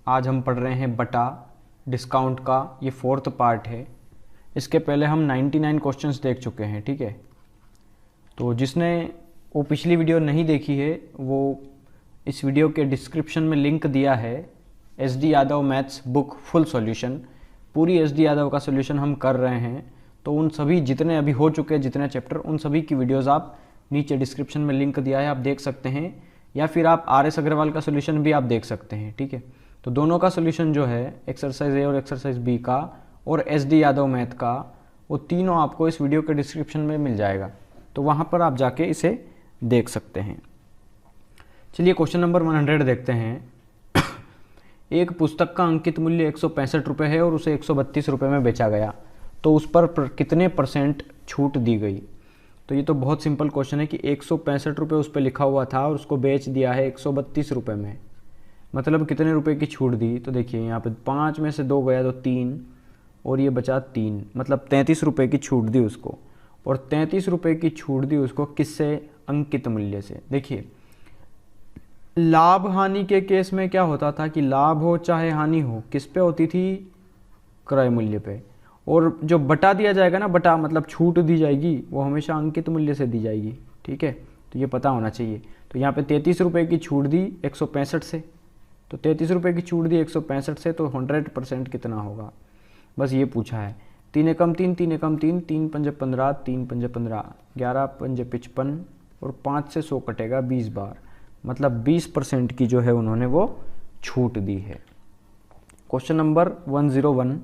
आज हम पढ़ रहे हैं बटा डिस्काउंट का, ये 4th पार्ट है। इसके पहले हम 99 क्वेश्चंस देख चुके हैं, ठीक है। तो जिसने वो पिछली वीडियो नहीं देखी है वो इस वीडियो के डिस्क्रिप्शन में लिंक दिया है। SD Yadav maths book full solution, पूरी SD यादव का सॉल्यूशन हम कर रहे हैं। तो उन सभी जितने अभी हो चुके हैं जितने चैप्टर, उन सभी की वीडियोज़ आप नीचे डिस्क्रिप्शन में लिंक दिया है, आप देख सकते हैं। या फिर आप RS अग्रवाल का सॉल्यूशन भी आप देख सकते हैं, ठीक है। तो दोनों का सॉल्यूशन जो है एक्सरसाइज ए और एक्सरसाइज बी का और SD यादव मैथ का, वो तीनों आपको इस वीडियो के डिस्क्रिप्शन में मिल जाएगा। तो वहाँ पर आप जाके इसे देख सकते हैं। चलिए क्वेश्चन नंबर 100 देखते हैं। एक पुस्तक का अंकित मूल्य 165 रुपये है और उसे 132 रुपये में बेचा गया, तो उस पर कितने % छूट दी गई। तो ये तो बहुत सिंपल क्वेश्चन है कि 165 रुपये उस पर लिखा हुआ था और उसको बेच दिया है 132 रुपये में, मतलब कितने रुपए की छूट दी। तो देखिए यहाँ पे 5 में से 2 गया तो 3 और ये बचा 3, मतलब 33 रुपये की छूट दी उसको। और 33 रुपये की छूट दी उसको किससे? अंकित मूल्य से। देखिए लाभ हानि के केस में क्या होता था कि लाभ हो चाहे हानि हो, किस पे होती थी? क्रय मूल्य पे। और जो बटा दिया जाएगा ना, बटा मतलब छूट दी जाएगी, वो हमेशा अंकित मूल्य से दी जाएगी, ठीक है। तो ये पता होना चाहिए। तो यहाँ पे 33 रुपये की छूट दी 165 से, तो 33 रुपये की छूट दी 165 से, तो 100% कितना होगा, बस ये पूछा है। 3 एकम 3, 3 एकम 3, 3 पंजे 15, 3 पंजे 15, 11 पंजे 55 और 5 से 100 कटेगा 20 बार, मतलब 20% की जो है उन्होंने वो छूट दी है। क्वेश्चन नंबर 101,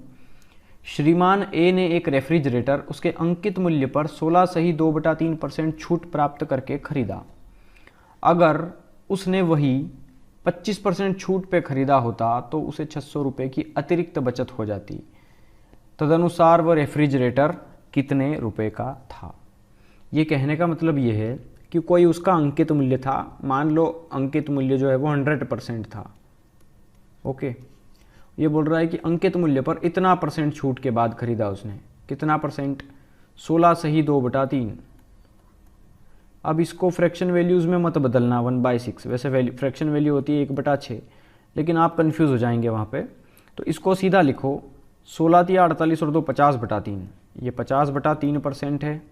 श्रीमान ए ने एक रेफ्रिजरेटर उसके अंकित मूल्य पर 16 सही 2/3% छूट प्राप्त करके खरीदा। अगर उसने वही 25% छूट पे खरीदा होता तो उसे 600 रुपये की अतिरिक्त बचत हो जाती। तदनुसार वह रेफ्रिजरेटर कितने रुपए का था। ये कहने का मतलब ये है कि कोई उसका अंकित मूल्य था, मान लो अंकित मूल्य जो है वो 100% था, ओके। ये बोल रहा है कि अंकित मूल्य पर इतना % छूट के बाद खरीदा उसने, कितना %? 16 सही 2/3। अब इसको फ्रैक्शन वैल्यूज़ में मत बदलना 1/6, वैसे फ्रैक्शन वैल्यू होती है 1/6, लेकिन आप कंफ्यूज हो जाएंगे वहाँ पे। तो इसको सीधा लिखो 16 या 48 और 2 50/3, ये 50/3% है।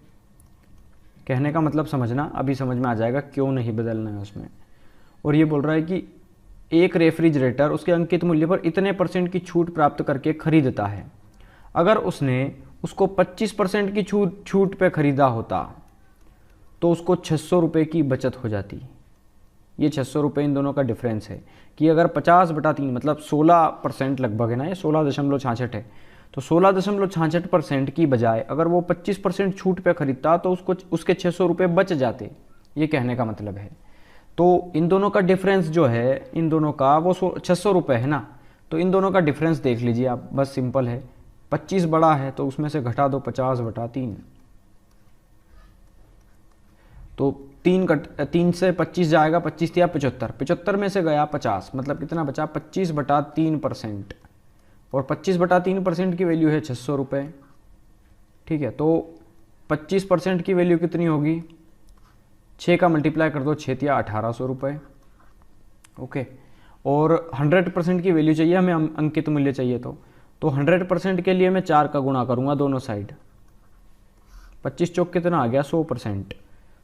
कहने का मतलब समझना, अभी समझ में आ जाएगा क्यों नहीं बदलना है उसमें। और ये बोल रहा है कि एक रेफ्रिजरेटर उसके अंकित मूल्य पर इतने % की छूट प्राप्त करके खरीदता है। अगर उसने उसको 25% की छूट पे खरीदा होता तो उसको 600 रुपये की बचत हो जाती। ये 600 रुपये इन दोनों का डिफरेंस है कि अगर 50/3 मतलब 16% लगभग है ना, ये 16.66 है, तो 16.66% की बजाय अगर वो 25% छूट पे खरीदता तो उसके 600 रुपये बच जाते। ये कहने का मतलब है। तो इन दोनों का डिफरेंस जो है, इन दोनों का वो 600 रुपये है ना, तो इन दोनों का डिफरेंस देख लीजिए आप, बस सिंपल है। 25 बड़ा है तो उसमें से घटा दो 50/3, तो 3 से 25 जाएगा, 25 या 75, 75 में से गया 50, मतलब कितना बचा? 25/3%। और 25/3% की वैल्यू है 600 रुपये, ठीक है। तो 25% की वैल्यू कितनी होगी? 6 का मल्टीप्लाई कर दो, 6 या 1800 रुपये, ओके। और 100% की वैल्यू चाहिए हमें, अंकित मूल्य चाहिए तो 100% के लिए मैं 4 का गुणा करूँगा दोनों साइड। 25 चौक कितना आ गया? 100%।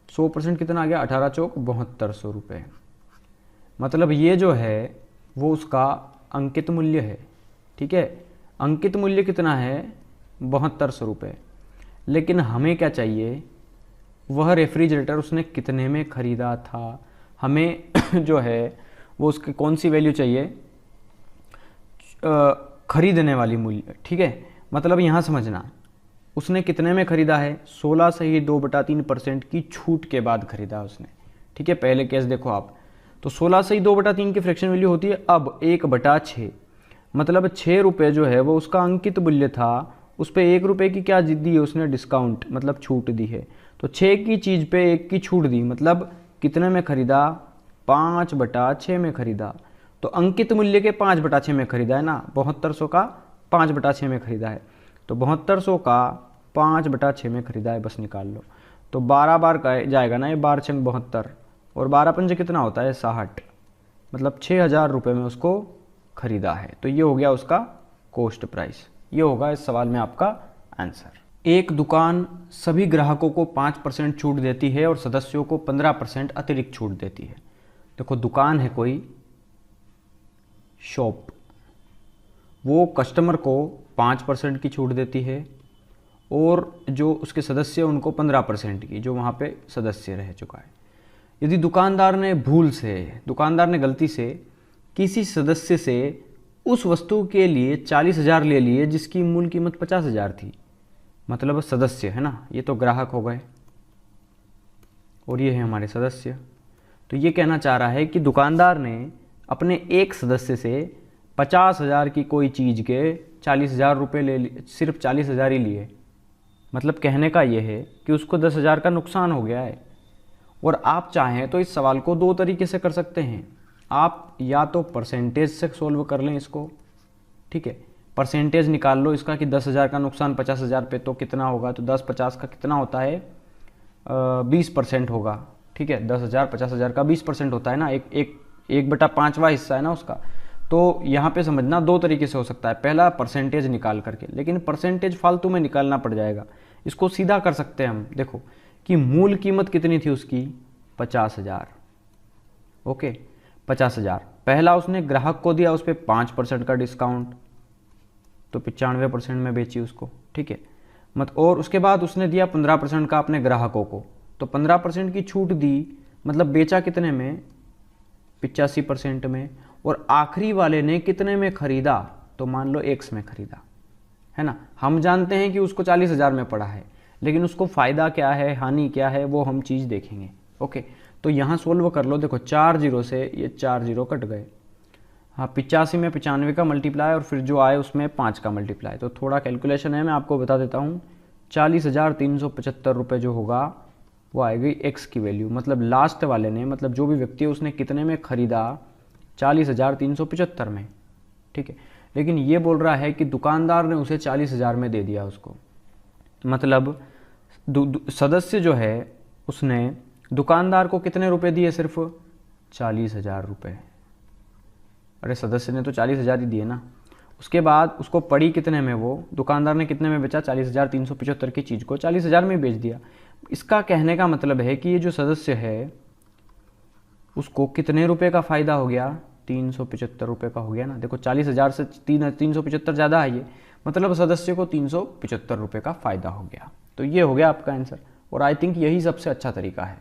100% कितना आ गया? 18 चौक 7200 रुपये। मतलब ये जो है वो उसका अंकित मूल्य है, ठीक है। अंकित मूल्य कितना है? 7200 रुपये। लेकिन हमें क्या चाहिए? वह रेफ्रिजरेटर उसने कितने में ख़रीदा था। हमें जो है वो उसकी कौन सी वैल्यू चाहिए? खरीदने वाली मूल्य, ठीक है। मतलब यहाँ समझना, उसने कितने में ख़रीदा है? 16 सही 2/3% की छूट के बाद ख़रीदा उसने, ठीक है। पहले केस देखो आप, तो 16 सही 2/3 की फ्रैक्शन वैल्यू होती है अब 1/6, मतलब 6 रुपये जो है वो उसका अंकित मूल्य था, उस पर 1 रुपये की क्या दी है उसने? डिस्काउंट, मतलब छूट दी है। तो 6 की चीज़ पे 1 की छूट दी, मतलब कितने में खरीदा? 5/6 में खरीदा। तो अंकित मूल्य के 5/6 में खरीदा है ना, 7200 का 5/6 में खरीदा है, तो 7200 का 5/6 में खरीदा है, बस निकाल लो। तो 12 बार का जाएगा ना ये, 12 छंग 72 और 12 पंजे कितना होता है? 60, मतलब 6000 रुपये में उसको खरीदा है। तो ये हो गया उसका कॉस्ट प्राइस। ये होगा इस सवाल में आपका आंसर। एक दुकान सभी ग्राहकों को 5% छूट देती है और सदस्यों को 15% अतिरिक्त छूट देती है। देखो दुकान है कोई शॉप, वो कस्टमर को 5% की छूट देती है और जो उसके सदस्य हैं उनको 15% की, जो वहाँ पे सदस्य रह चुका है। यदि दुकानदार ने गलती से किसी सदस्य से उस वस्तु के लिए 40,000 ले लिए जिसकी मूल कीमत 50,000 थी, मतलब सदस्य है ना, ये तो ग्राहक हो गए और ये है हमारे सदस्य। तो ये कहना चाह रहा है कि दुकानदार ने अपने एक सदस्य से 50,000 की कोई चीज़ के 40,000 रुपये ले लिए, सिर्फ 40,000 ही लिए। मतलब कहने का ये है कि उसको 10,000 का नुकसान हो गया है। और आप चाहें तो इस सवाल को दो तरीके से कर सकते हैं। आप या तो परसेंटेज से सोल्व कर लें इसको, ठीक है, परसेंटेज निकाल लो इसका कि 10,000 का नुकसान 50,000 पे तो कितना होगा, तो 10-50 का कितना होता है, 20% होगा, ठीक है। 10,000 50,000 का 20% होता है ना, 1/5वां हिस्सा है ना उसका। तो यहाँ पे समझना दो तरीके से हो सकता है। पहला परसेंटेज निकाल करके, लेकिन परसेंटेज फालतू में निकालना पड़ जाएगा। इसको सीधा कर सकते हैं हम, देखो कि मूल कीमत कितनी थी उसकी, 50,000, ओके 50,000। पहला उसने ग्राहक को दिया उस पर 5% का डिस्काउंट, तो 95% में बेची उसको, ठीक है मत। और उसके बाद उसने दिया 15% का अपने ग्राहकों को, तो 15% की छूट दी, मतलब बेचा कितने में, 85% में। और आखिरी वाले ने कितने में खरीदा, तो मान लो X में खरीदा, है ना। हम जानते हैं कि उसको 40,000 में पड़ा है, लेकिन उसको फ़ायदा क्या है, हानि क्या है, वो हम चीज़ देखेंगे, ओके। तो यहाँ सोल्व कर लो, देखो 4 0 से ये 4 0 कट गए, हाँ 85 में 95 का मल्टीप्लाई और फिर जो आए उसमें 5 का मल्टीप्लाई। तो थोड़ा कैलकुलेशन है, मैं आपको बता देता हूँ। 40,375 रुपये जो होगा वो आएगी X की वैल्यू, मतलब लास्ट वाले ने, मतलब जो भी व्यक्ति है उसने कितने में ख़रीदा, 40,375 में, ठीक है। लेकिन ये बोल रहा है कि दुकानदार ने उसे 40,000 में दे दिया उसको, मतलब सदस्य जो है उसने दुकानदार को कितने रुपए दिए, सिर्फ 40,000 रुपये। अरे सदस्य ने तो 40,000 ही दिए ना। उसके बाद उसको पड़ी कितने में, वो दुकानदार ने कितने में बेचा, 40,375 की चीज़ को 40,000 में बेच दिया। इसका कहने का मतलब है कि ये जो सदस्य है उसको कितने रुपए का फ़ायदा हो गया, 375 रुपये का हो गया ना। देखो 40,000 से 375 ज़्यादा है ये, मतलब सदस्य को 375 रुपये का फ़ायदा हो गया। तो ये हो गया आपका आंसर। और आई थिंक यही सबसे अच्छा तरीका है।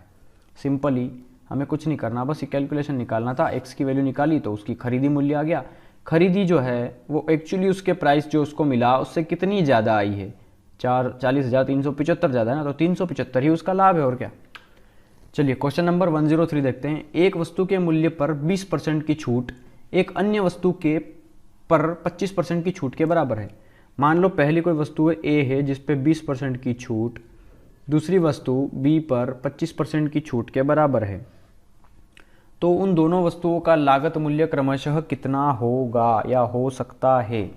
सिंपली हमें कुछ नहीं करना, बस ये कैलकुलेशन निकालना था। X की वैल्यू निकाली तो उसकी खरीदी मूल्य आ गया। खरीदी जो है वो एक्चुअली उसके प्राइस जो उसको मिला उससे कितनी ज़्यादा आई है, 40,375 ज़्यादा है ना, तो 375 ही उसका लाभ है, और क्या। चलिए क्वेश्चन नंबर 103 देखते हैं। एक वस्तु के मूल्य पर 20% की छूट एक अन्य वस्तु के पर 25% की छूट के बराबर है। मान लो पहली कोई वस्तु है A है जिस पे 20% की छूट, दूसरी वस्तु B पर 25% की छूट के बराबर है। तो उन दोनों वस्तुओं का लागत मूल्य क्रमशः कितना होगा या हो सकता है।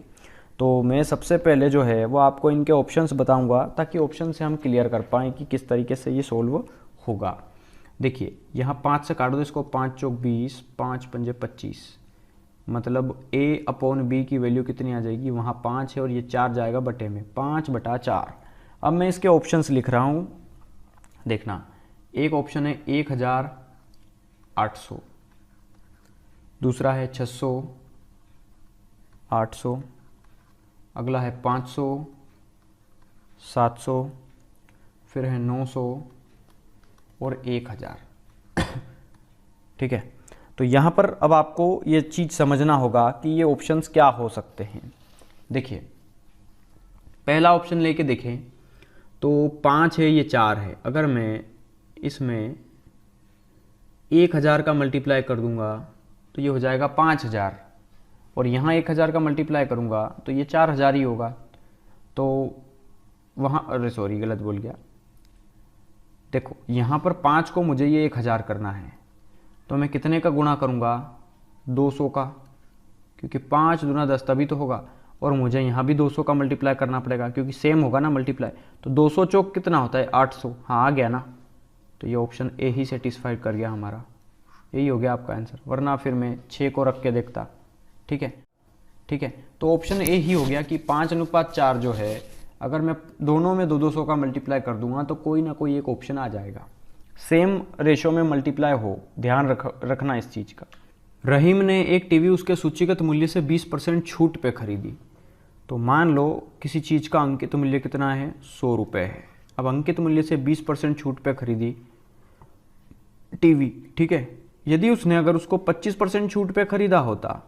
तो मैं सबसे पहले जो है वो आपको इनके ऑप्शंस बताऊंगा ताकि ऑप्शन से हम क्लियर कर पाएँ कि किस तरीके से ये सोल्व होगा। देखिए यहाँ 5 से काट दो इसको, 5 चौक 20, 5 पंजे 25, मतलब A/B की वैल्यू कितनी आ जाएगी, वहाँ 5 है और ये 4 जाएगा बटे में, 5/4। अब मैं इसके ऑप्शंस लिख रहा हूँ, देखना। एक ऑप्शन है 1,800, दूसरा है 600, 800, अगला है 500, 700, फिर है 900 और 1,000। ठीक है, तो यहाँ पर अब आपको ये चीज़ समझना होगा कि ये ऑप्शंस क्या हो सकते हैं। देखिए पहला ऑप्शन लेके देखें तो 5 है, ये 4 है। अगर मैं इसमें 1,000 का मल्टीप्लाई कर दूंगा तो ये हो जाएगा 5,000, और यहाँ 1,000 का मल्टीप्लाई करूँगा तो ये 4,000 ही होगा। तो वहाँ, अरे सॉरी गलत बोल गया। देखो यहाँ पर 5 को मुझे ये 1,000 करना है, तो मैं कितने का गुणा करूँगा, 200 का, क्योंकि 5 दूना 10 तभी तो होगा। और मुझे यहाँ भी 200 का मल्टीप्लाई करना पड़ेगा क्योंकि सेम होगा ना मल्टीप्लाई। तो 200 चौक कितना होता है, 800। हाँ आ गया ना, तो ये ऑप्शन ए ही सेटिस्फाइड कर गया हमारा, यही हो गया आपका आंसर। वरना फिर मैं 6 को रख के देखता। ठीक है, ठीक है। तो ऑप्शन ए ही हो गया कि 5:4 जो है, अगर मैं दोनों में 200 का मल्टीप्लाई कर दूंगा तो कोई ना कोई एक ऑप्शन आ जाएगा, सेम रेशो में मल्टीप्लाई हो। ध्यान रखना इस चीज़ का। रहीम ने एक टीवी उसके सूचीगत मूल्य से 20% छूट पे खरीदी। तो मान लो किसी चीज़ का अंकित मूल्य कितना है, 100 रुपये है। अब अंकित मूल्य से 20% छूट पे खरीदी टीवी, ठीक है। यदि उसने अगर उसको 25% छूट पे खरीदा होता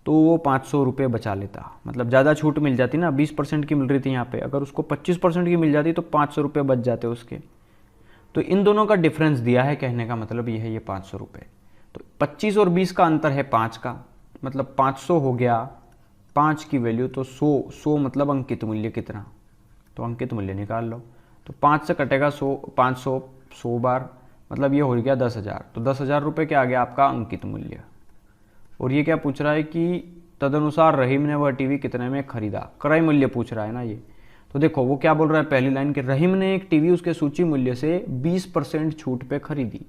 तो वो 500 रुपये बचा लेता, मतलब ज़्यादा छूट मिल जाती ना, 20% की मिल रही थी यहाँ पे, अगर उसको 25% की मिल जाती तो 500 रुपये बच जाते उसके। तो इन दोनों का डिफरेंस दिया है, कहने का मतलब ये है, ये 500 रुपये। तो 25 और 20 का अंतर है 5 का, मतलब 500 हो गया 5 की वैल्यू, तो 100 मतलब अंकित मूल्य कितना, तो अंकित मूल्य निकाल लो। तो 5 से कटेगा 100, 500 100 बार, मतलब ये हो गया 10,000। तो 10,000 रुपये क्या आ गया आपका अंकित मूल्य। और ये क्या पूछ रहा है कि तदनुसार रहीम ने वह टीवी कितने में खरीदा, क्रय मूल्य पूछ रहा है ना ये। तो देखो वो क्या बोल रहा है, पहली लाइन कि रहीम ने एक टीवी उसके सूची मूल्य से 20% छूट पे खरीदी।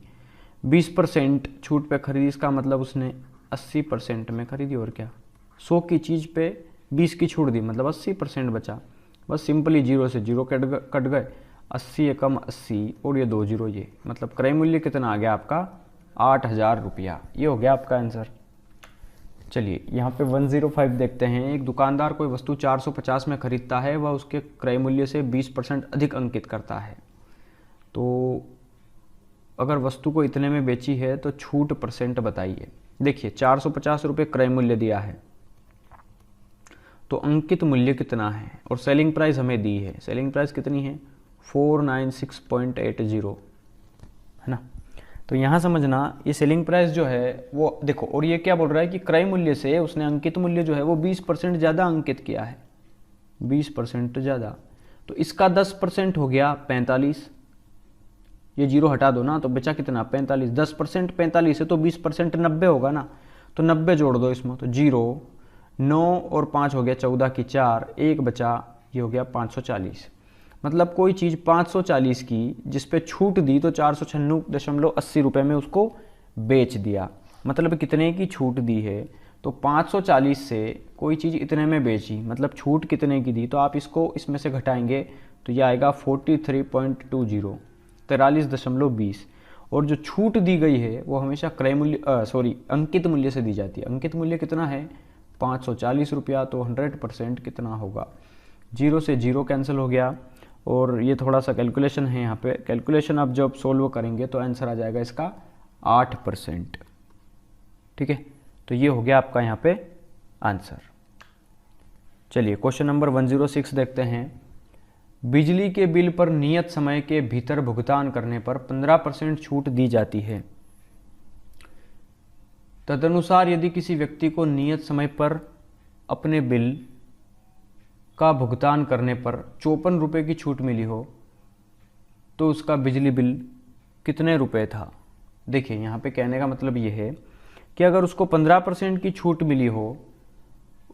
20% छूट पे खरीदी, इसका मतलब उसने 80% में खरीदी। और क्या, 100 की चीज़ पे 20 की छूट दी, मतलब 80% बचा। बस सिंपली 0 से 0 कट गए, 80 एकम 80 और ये 2 0, ये मतलब क्रय मूल्य कितना आ गया आपका, 8,000 रुपया। ये हो गया आपका आंसर। चलिए यहाँ पे 105 देखते हैं। एक दुकानदार कोई वस्तु 450 में खरीदता है, वह उसके क्रय मूल्य से 20% अधिक अंकित करता है। तो अगर वस्तु को इतने में बेची है तो छूट परसेंट बताइए। देखिए 450 रुपये क्रय मूल्य दिया है, तो अंकित मूल्य कितना है, और सेलिंग प्राइस हमें दी है। सेलिंग प्राइस कितनी है, 496.80, है ना। तो यहाँ समझना, ये सेलिंग प्राइस जो है वो देखो, और ये क्या बोल रहा है कि क्रय मूल्य से उसने अंकित मूल्य जो है वो 20% ज़्यादा अंकित किया है, 20% ज़्यादा। तो इसका 10% हो गया 45, ये 0 हटा दो ना, तो बचा कितना 45। 10% 45 है तो 20% 90 होगा ना, तो 90 जोड़ दो इसमें, तो 0 9 और 5 हो गया 14 की 4, 1 बचा, ये हो गया 540। मतलब कोई चीज़ 540 की जिस पे छूट दी तो 496.80 रुपये में उसको बेच दिया। मतलब कितने की छूट दी है, तो 540 से कोई चीज़ इतने में बेची, मतलब छूट कितने की दी, तो आप इसको इसमें से घटाएंगे तो ये आएगा 43.20, 43.20। और जो छूट दी गई है वो हमेशा क्रय मूल्य अंकित मूल्य से दी जाती है। अंकित मूल्य कितना है, 540 रुपया। तो 100% कितना होगा, 0 से 0 कैंसिल हो गया। और ये थोड़ा सा कैलकुलेशन है यहाँ पे, कैलकुलेशन आप जब सोल्व करेंगे तो आंसर आ जाएगा इसका 8%, ठीक है। तो ये हो गया आपका यहाँ पे आंसर। चलिए क्वेश्चन नंबर 106 देखते हैं। बिजली के बिल पर नियत समय के भीतर भुगतान करने पर 15% छूट दी जाती है। तदनुसार यदि किसी व्यक्ति को नियत समय पर अपने बिल का भुगतान करने पर 54 रुपये की छूट मिली हो तो उसका बिजली बिल कितने रुपए था। देखिए यहाँ पे कहने का मतलब ये है कि अगर उसको 15% की छूट मिली हो,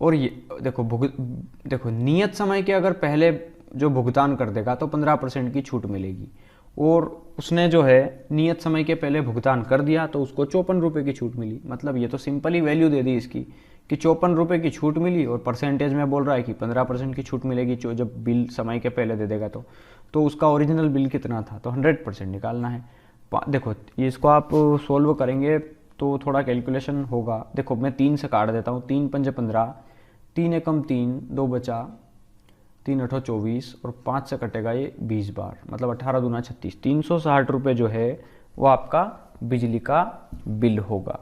और ये देखो नियत समय के अगर पहले जो भुगतान कर देगा तो 15% की छूट मिलेगी, और उसने जो है नियत समय के पहले भुगतान कर दिया तो उसको 54 रुपये की छूट मिली। मतलब ये तो सिंपली वैल्यू दे दी इसकी कि 54 रुपये की छूट मिली, और परसेंटेज में बोल रहा है कि 15% की छूट मिलेगी जब बिल समय के पहले दे देगा। तो उसका ओरिजिनल बिल कितना था, तो 100% निकालना है। देखो ये इसको आप सोल्व करेंगे तो थोड़ा कैलकुलेशन होगा। देखो मैं 3 से काट देता हूँ, 3 पंजे 15, 3 एकम 3, 2 बचा, 3 8 24, और 5 से कटेगा ये 20 बार, मतलब 18 दूना 36, 360 रुपये जो है वो आपका बिजली का बिल होगा।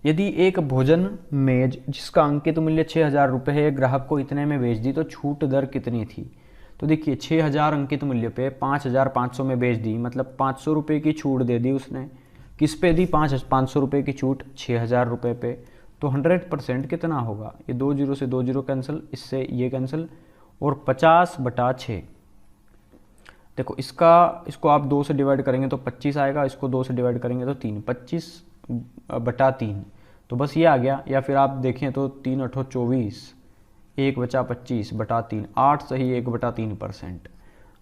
यदि एक भोजन मेज जिसका अंकित मूल्य 6,000 रुपये है ग्राहक को इतने में बेच दी तो छूट दर कितनी थी। तो देखिए 6,000 अंकित मूल्य पे 5,500 में बेच दी, मतलब 500 रुपये की छूट दे दी उसने। किस पे दी, 500 रुपये की छूट 6,000 रुपये पे। तो 100% कितना होगा, ये 2 0 से 2 0 कैंसिल, इससे ये कैंसिल, और 50/6। देखो इसको आप 2 से डिवाइड करेंगे तो 25 आएगा, इसको 2 से डिवाइड करेंगे तो 3, 25/3। तो बस ये आ गया। या फिर आप देखें तो 3 8 24, 1 बचा 25/3, 8 सही 1/3%।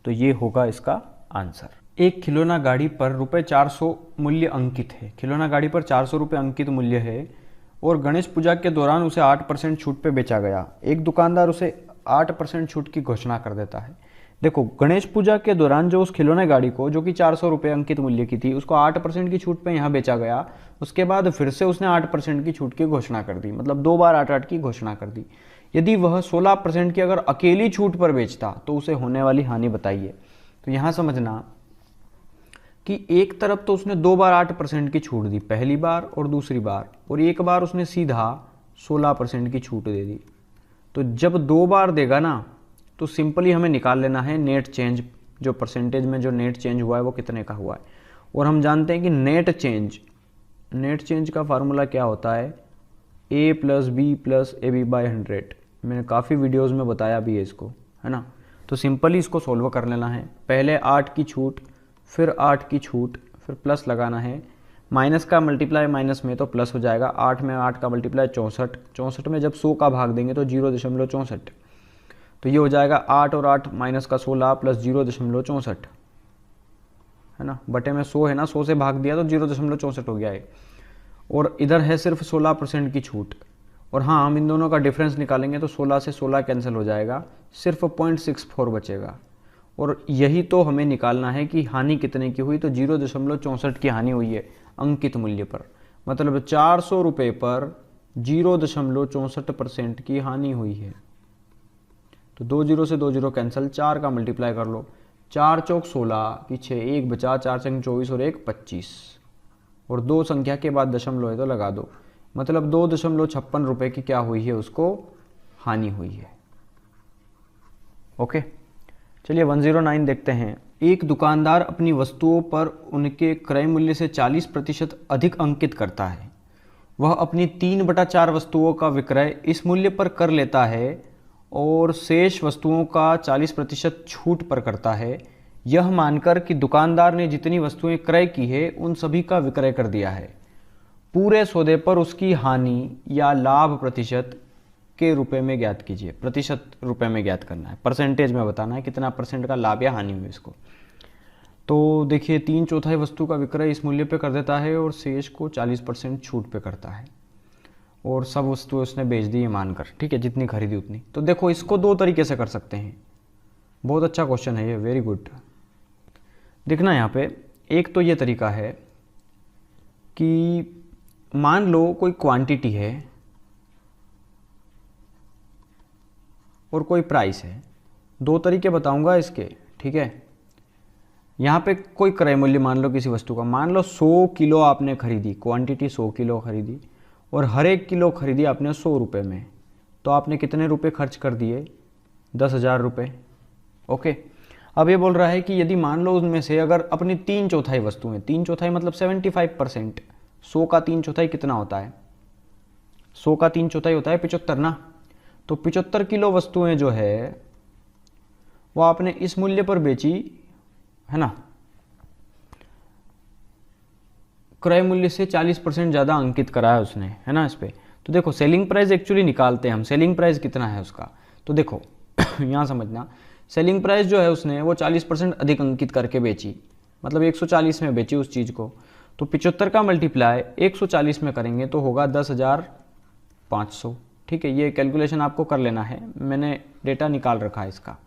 तो ये होगा इसका आंसर। एक खिलौना गाड़ी पर ₹400 मूल्य अंकित है। खिलौना गाड़ी पर 400 रुपये अंकित मूल्य है और गणेश पूजा के दौरान उसे 8% छूट पे बेचा गया। एक दुकानदार उसे 8% छूट की घोषणा कर देता है। देखो, गणेश पूजा के दौरान जो उस खिलौने गाड़ी को, जो कि 400 रुपये अंकित मूल्य की थी, उसको 8% की छूट पे यहाँ बेचा गया। उसके बाद फिर से उसने 8% की छूट की घोषणा कर दी, मतलब 2 बार 8-8 की घोषणा कर दी। यदि वह 16% की अगर अकेली छूट पर बेचता तो उसे होने वाली हानि बताइए। तो यहाँ समझना कि एक तरफ तो उसने 2 बार 8% की छूट दी, पहली बार और दूसरी बार, और एक बार उसने सीधा 16% की छूट दे दी। तो जब 2 बार देगा ना, तो सिंपली हमें निकाल लेना है नेट चेंज, जो परसेंटेज में जो नेट चेंज हुआ है वो कितने का हुआ है। और हम जानते हैं कि नेट चेंज का फार्मूला क्या होता है, a + b + ab/100। मैंने काफ़ी वीडियोस में बताया भी है इसको, है ना। तो सिंपली इसको सोल्व कर लेना है। पहले 8 की छूट, फिर 8 की छूट, फिर प्लस लगाना है। माइनस का मल्टीप्लाई माइनस में तो प्लस हो जाएगा। 8 में 8 का मल्टीप्लाई 64, 64 में जब 100 का भाग देंगे तो 0.64, तो ये हो जाएगा 8 और 8 माइनस का 16 प्लस 0.64, है ना। बटे में 100 है ना, 100 से भाग दिया तो 0.64 हो गया है। और इधर है सिर्फ 16% की छूट। और हाँ, हम इन दोनों का डिफरेंस निकालेंगे तो 16 से 16 कैंसिल हो जाएगा, सिर्फ 0.64 बचेगा। और यही तो हमें निकालना है कि हानि कितने की हुई। तो 0.64 की हानि हुई है अंकित मूल्य पर, मतलब 400 रुपये पर 0.64% की हानि हुई है। तो 2 0 से 2 0 कैंसिल, 4 का मल्टीप्लाई कर लो, 4 चौक 16 की 6, 1 बचा, 4 संग 24 और 1 25, और 2 संख्या के बाद दशमलव है तो लगा दो, मतलब 2.56 रुपये की क्या हुई है, उसको हानि हुई है। ओके, चलिए 109 देखते हैं। एक दुकानदार अपनी वस्तुओं पर उनके क्रय मूल्य से 40% अधिक अंकित करता है। वह अपनी 3/4 वस्तुओं का विक्रय इस मूल्य पर कर लेता है और शेष वस्तुओं का 40% छूट पर करता है, यह मानकर कि दुकानदार ने जितनी वस्तुएं क्रय की है उन सभी का विक्रय कर दिया है। पूरे सौदे पर उसकी हानि या लाभ प्रतिशत के रुपए में ज्ञात कीजिए। प्रतिशत रुपए में ज्ञात करना है, परसेंटेज में बताना है कितना परसेंट का लाभ या हानि हुई इसको। तो देखिए, 3/4 वस्तु का विक्रय इस मूल्य पे कर देता है और शेष को 40% छूट पे करता है, और सब वस्तुएं उसने बेच दी है मानकर, ठीक है, जितनी खरीदी उतनी। तो देखो, इसको 2 तरीके से कर सकते हैं। बहुत अच्छा क्वेश्चन है ये, वेरी गुड। देखना यहाँ पे, एक तो ये तरीका है कि मान लो कोई क्वांटिटी है और कोई प्राइस है। 2 तरीके बताऊंगा इसके, ठीक है। यहाँ पे कोई क्रय मूल्य मान लो किसी वस्तु का, मान लो 100 किलो आपने खरीदी, क्वांटिटी 100 किलो खरीदी, और हर एक किलो खरीदी आपने 100 रुपये में, तो आपने कितने रुपए खर्च कर दिए, 10,000 रुपये। ओके, अब ये बोल रहा है कि यदि मान लो उनमें से अगर अपनी 3/4 वस्तुएं, 3/4 मतलब 75%, 100 का 3/4 कितना होता है, 100 का 3/4 होता है 75 ना। तो 75 किलो वस्तुएं जो है वो आपने इस मूल्य पर बेची, है ना, क्रय मूल्य से 40% ज़्यादा अंकित करा है उसने, है ना इस पे। तो देखो, सेलिंग प्राइस एक्चुअली निकालते हैं हम, सेलिंग प्राइस कितना है उसका। तो देखो यहाँ समझना, सेलिंग प्राइस जो है उसने वो 40% अधिक अंकित करके बेची, मतलब 140 में बेची उस चीज़ को। तो 75 का मल्टीप्लाई 140 में करेंगे तो होगा 10,500, ठीक है। ये कैलकुलेशन आपको कर लेना है, मैंने डेटा निकाल रखा है इसका।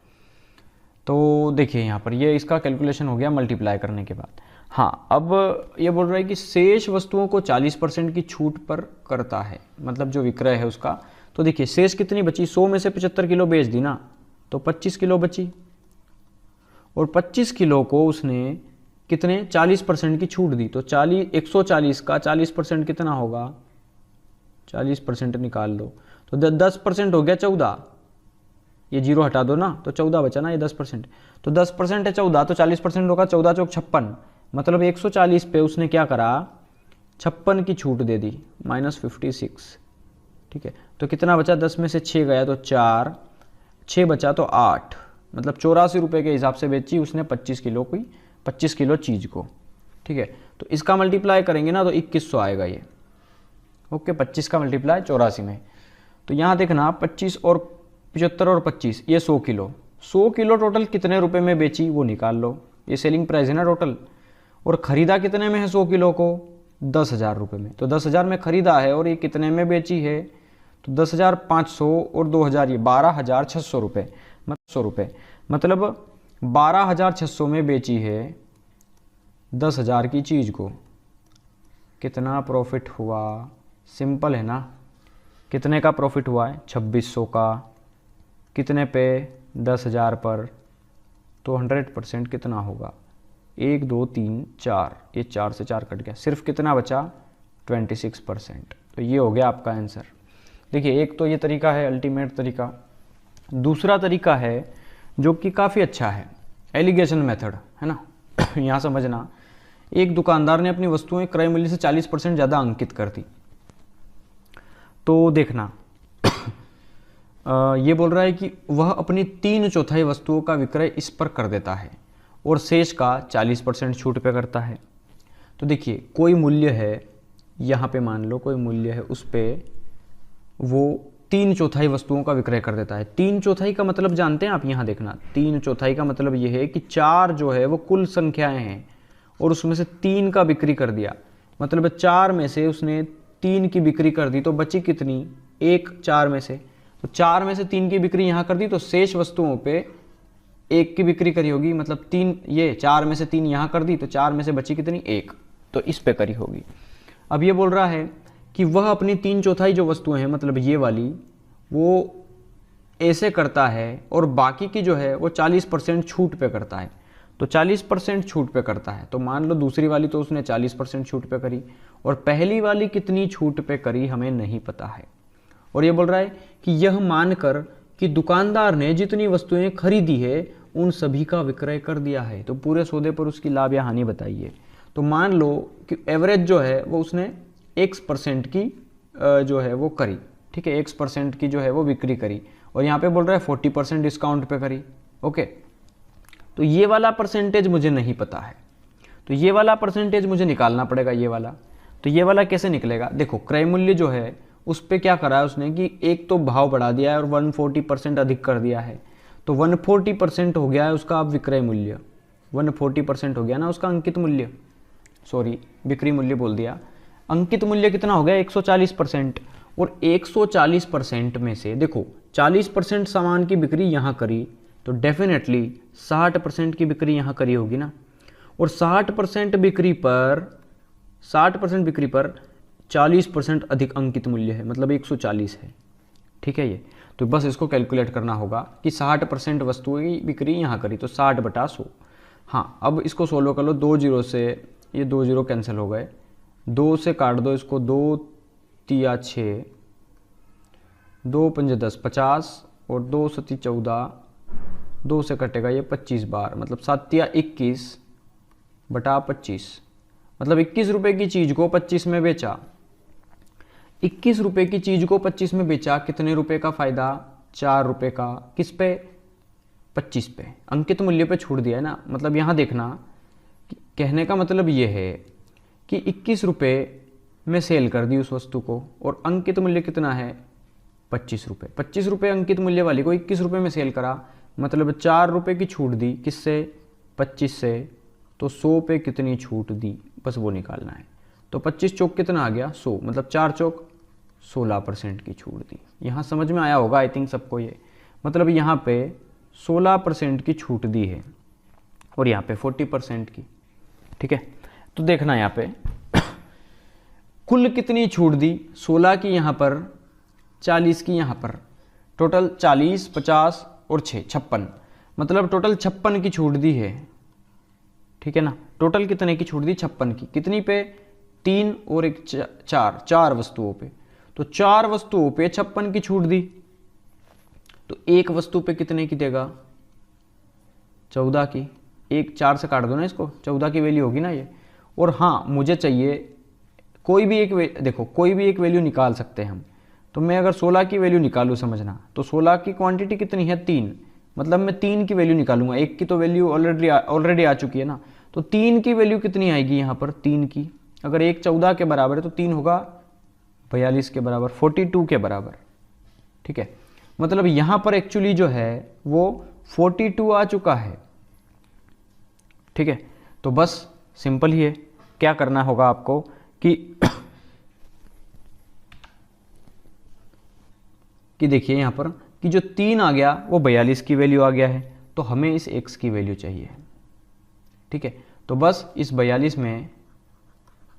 तो देखिए यहाँ पर ये इसका कैलकुलेशन हो गया मल्टीप्लाई करने के बाद। हाँ, अब ये बोल रहा है कि शेष वस्तुओं को 40% की छूट पर करता है, मतलब जो विक्रय है उसका। तो देखिए, शेष कितनी बची, 100 में से 75 किलो बेच दी ना, तो 25 किलो बची, और 25 किलो को उसने कितने 40% की छूट दी। तो 140 का 40% कितना होगा, 40% निकाल लो, तो 10% हो गया 14, ये 0 हटा दो ना, तो 14 बचा ना, ये 10%। तो 10% है 14, तो 40% होगा 14 चौक 56, मतलब 140 पे उसने क्या करा, 56 की छूट दे दी, -56, ठीक है। तो कितना बचा, 10 में से 6 गया तो 4, 6 बचा तो 8, मतलब 84 रुपये के हिसाब से बेची उसने 25 किलो चीज़ को, ठीक है। तो इसका मल्टीप्लाई करेंगे ना तो 2100 आएगा ये। ओके, 25 का मल्टीप्लाई 84 में। तो यहाँ देखना, 25 और 75 और 25, ये 100 किलो, 100 किलो टोटल कितने रुपए में बेची वो निकाल लो। ये सेलिंग प्राइस है ना टोटल, और ख़रीदा कितने में है 100 किलो को, 10,000 रुपये में। तो 10,000 में ख़रीदा है और ये कितने में बेची है, तो 10,500 और 2,000 ये 12,600 रुपये, मतलब 100 रुपये, मतलब 12,600 में बेची है 10,000 की चीज़ को। कितना प्रॉफिट हुआ, सिंपल है ना। कितने का प्रॉफिट हुआ है, 2,600 का। कितने पे, 10,000 पर। तो 100% कितना होगा, 1 2 3 4, ये 4 से 4 कट गया, सिर्फ कितना बचा, 26%। तो ये हो गया आपका आंसर। देखिए एक तो ये तरीका है अल्टीमेट तरीका। दूसरा तरीका है जो कि काफ़ी अच्छा है, एलिगेशन मेथड, है ना। यहाँ समझना, एक दुकानदार ने अपनी वस्तुएं क्रय मूल्य से 40% ज़्यादा अंकित कर दी। तो देखना ये बोल रहा है कि वह अपनी 3/4 वस्तुओं का विक्रय इस पर कर देता है और शेष का 40% छूट पे करता है। तो देखिए कोई मूल्य है, यहाँ पे मान लो कोई मूल्य है, उस पर वो 3/4 वस्तुओं का विक्रय कर देता है। 3/4 का मतलब जानते हैं आप, यहाँ देखना 3/4 का मतलब ये है कि 4 जो है वो कुल संख्याएं हैं और उसमें से 3 का बिक्री कर दिया, मतलब 4 में से उसने 3 की बिक्री कर दी, तो बची कितनी, 1 4 में से। तो 4 में से 3 की बिक्री यहाँ कर दी, तो शेष वस्तुओं पे 1 की बिक्री करी होगी, मतलब 3, ये 4 में से 3 यहाँ कर दी, तो 4 में से बची कितनी, 1, तो इस पे करी होगी। अब ये बोल रहा है कि वह अपनी 3/4 जो वस्तुएं हैं, मतलब ये वाली, वो ऐसे करता है और बाकी की जो है वो 40% छूट पे करता है। तो 40% छूट पे करता है, तो मान लो दूसरी वाली तो उसने 40% छूट पे करी, और पहली वाली कितनी छूट पे करी हमें नहीं पता है। और ये बोल रहा है कि यह मानकर कि दुकानदार ने जितनी वस्तुएं खरीदी है उन सभी का विक्रय कर दिया है, तो पूरे सौदे पर उसकी लाभ या हानि बताइए। तो मान लो कि एवरेज जो है वो उसने X% की जो है वो करी, ठीक है, X% की जो है वो बिक्री करी, और यहाँ पे बोल रहा है 40% डिस्काउंट पे करी। ओके, तो ये वाला परसेंटेज मुझे नहीं पता है, तो ये वाला परसेंटेज मुझे निकालना पड़ेगा, ये वाला। तो ये वाला कैसे निकलेगा, देखो क्रय मूल्य जो है उस पर क्या करा है उसने कि एक तो भाव बढ़ा दिया है और 140% अधिक कर दिया है, तो 140% हो गया है उसका अब विक्रय मूल्य, 140% हो गया ना उसका अंकित मूल्य, सॉरी बिक्री मूल्य बोल दिया। अंकित मूल्य कितना हो गया, 140%, और 140% में से देखो 40% सामान की बिक्री यहाँ करी, तो डेफिनेटली 60% की बिक्री यहाँ करी होगी ना, और 60% बिक्री पर 40% अधिक अंकित मूल्य है, मतलब 140 है, ठीक है। ये तो बस इसको कैलकुलेट करना होगा कि 60% वस्तुओं की बिक्री यहाँ करी, तो 60/100। हाँ, अब इसको सोल्व कर लो, 2 0 से ये 2 0 कैंसिल हो गए, 2 से काट दो इसको, 2 3 6, 2 5 10 50, और 2 7 14, 2 से कटेगा ये 25 बार, मतलब 7 या 21/25, मतलब 21 रुपये की चीज़ को 25 में बेचा। 21 रुपये की चीज़ को 25 में बेचा, कितने रुपए का फ़ायदा, 4 रुपये का। किस पे, 25 पे, अंकित मूल्य पे छूट दिया है ना। मतलब यहाँ देखना, कहने का मतलब ये है कि 21 रुपये में सेल कर दी उस वस्तु को, और अंकित मूल्य कितना है, 25 रुपये। 25 रुपये अंकित मूल्य वाली को 21 रुपये में सेल करा, मतलब 4 रुपये की छूट दी, किससे, 25 से, तो 100 पे कितनी छूट दी, बस वो निकालना है। तो 25 चौक कितना आ गया, 100, मतलब 4 चौक 16% की छूट दी। यहाँ समझ में आया होगा आई थिंक सबको ये, मतलब यहाँ पे 16% की छूट दी है और यहाँ पे 40% की, ठीक है। तो देखना यहाँ पे कुल कितनी छूट दी, 16 की यहाँ पर, 40 की यहाँ पर, टोटल 40 50 और 6 56, मतलब टोटल 56 की छूट दी है, ठीक है ना। टोटल कितने की छूट दी, 56 की। कितनी पे, 3 और 1 4 वस्तुओं पे, तो 4 वस्तुओं पे 56 की छूट दी, तो एक वस्तु पे कितने की देगा, 14 की। 1 4 से काट दो ना इसको, 14 की वैल्यू होगी ना ये। और हाँ, मुझे चाहिए कोई भी एक देखो कोई भी एक वैल्यू निकाल सकते हैं हम, तो मैं अगर 16 की वैल्यू निकालूँ, समझना, तो 16 की क्वांटिटी कितनी है, 3, मतलब मैं 3 की वैल्यू निकालूंगा, 1 की तो वैल्यू ऑलरेडी आ चुकी है ना, तो 3 की वैल्यू कितनी आएगी यहाँ पर, 3 की। अगर 1 14 के बराबर है तो 3 होगा 42 के बराबर, 42 के बराबर, ठीक है। मतलब यहाँ पर एक्चुअली जो है वो 42 आ चुका है, ठीक है। तो बस सिंपल ही है, क्या करना होगा आपको कि कि देखिए यहाँ पर कि जो 3 आ गया वो 42 की वैल्यू आ गया है, तो हमें इस x की वैल्यू चाहिए। ठीक है, तो बस इस 42 में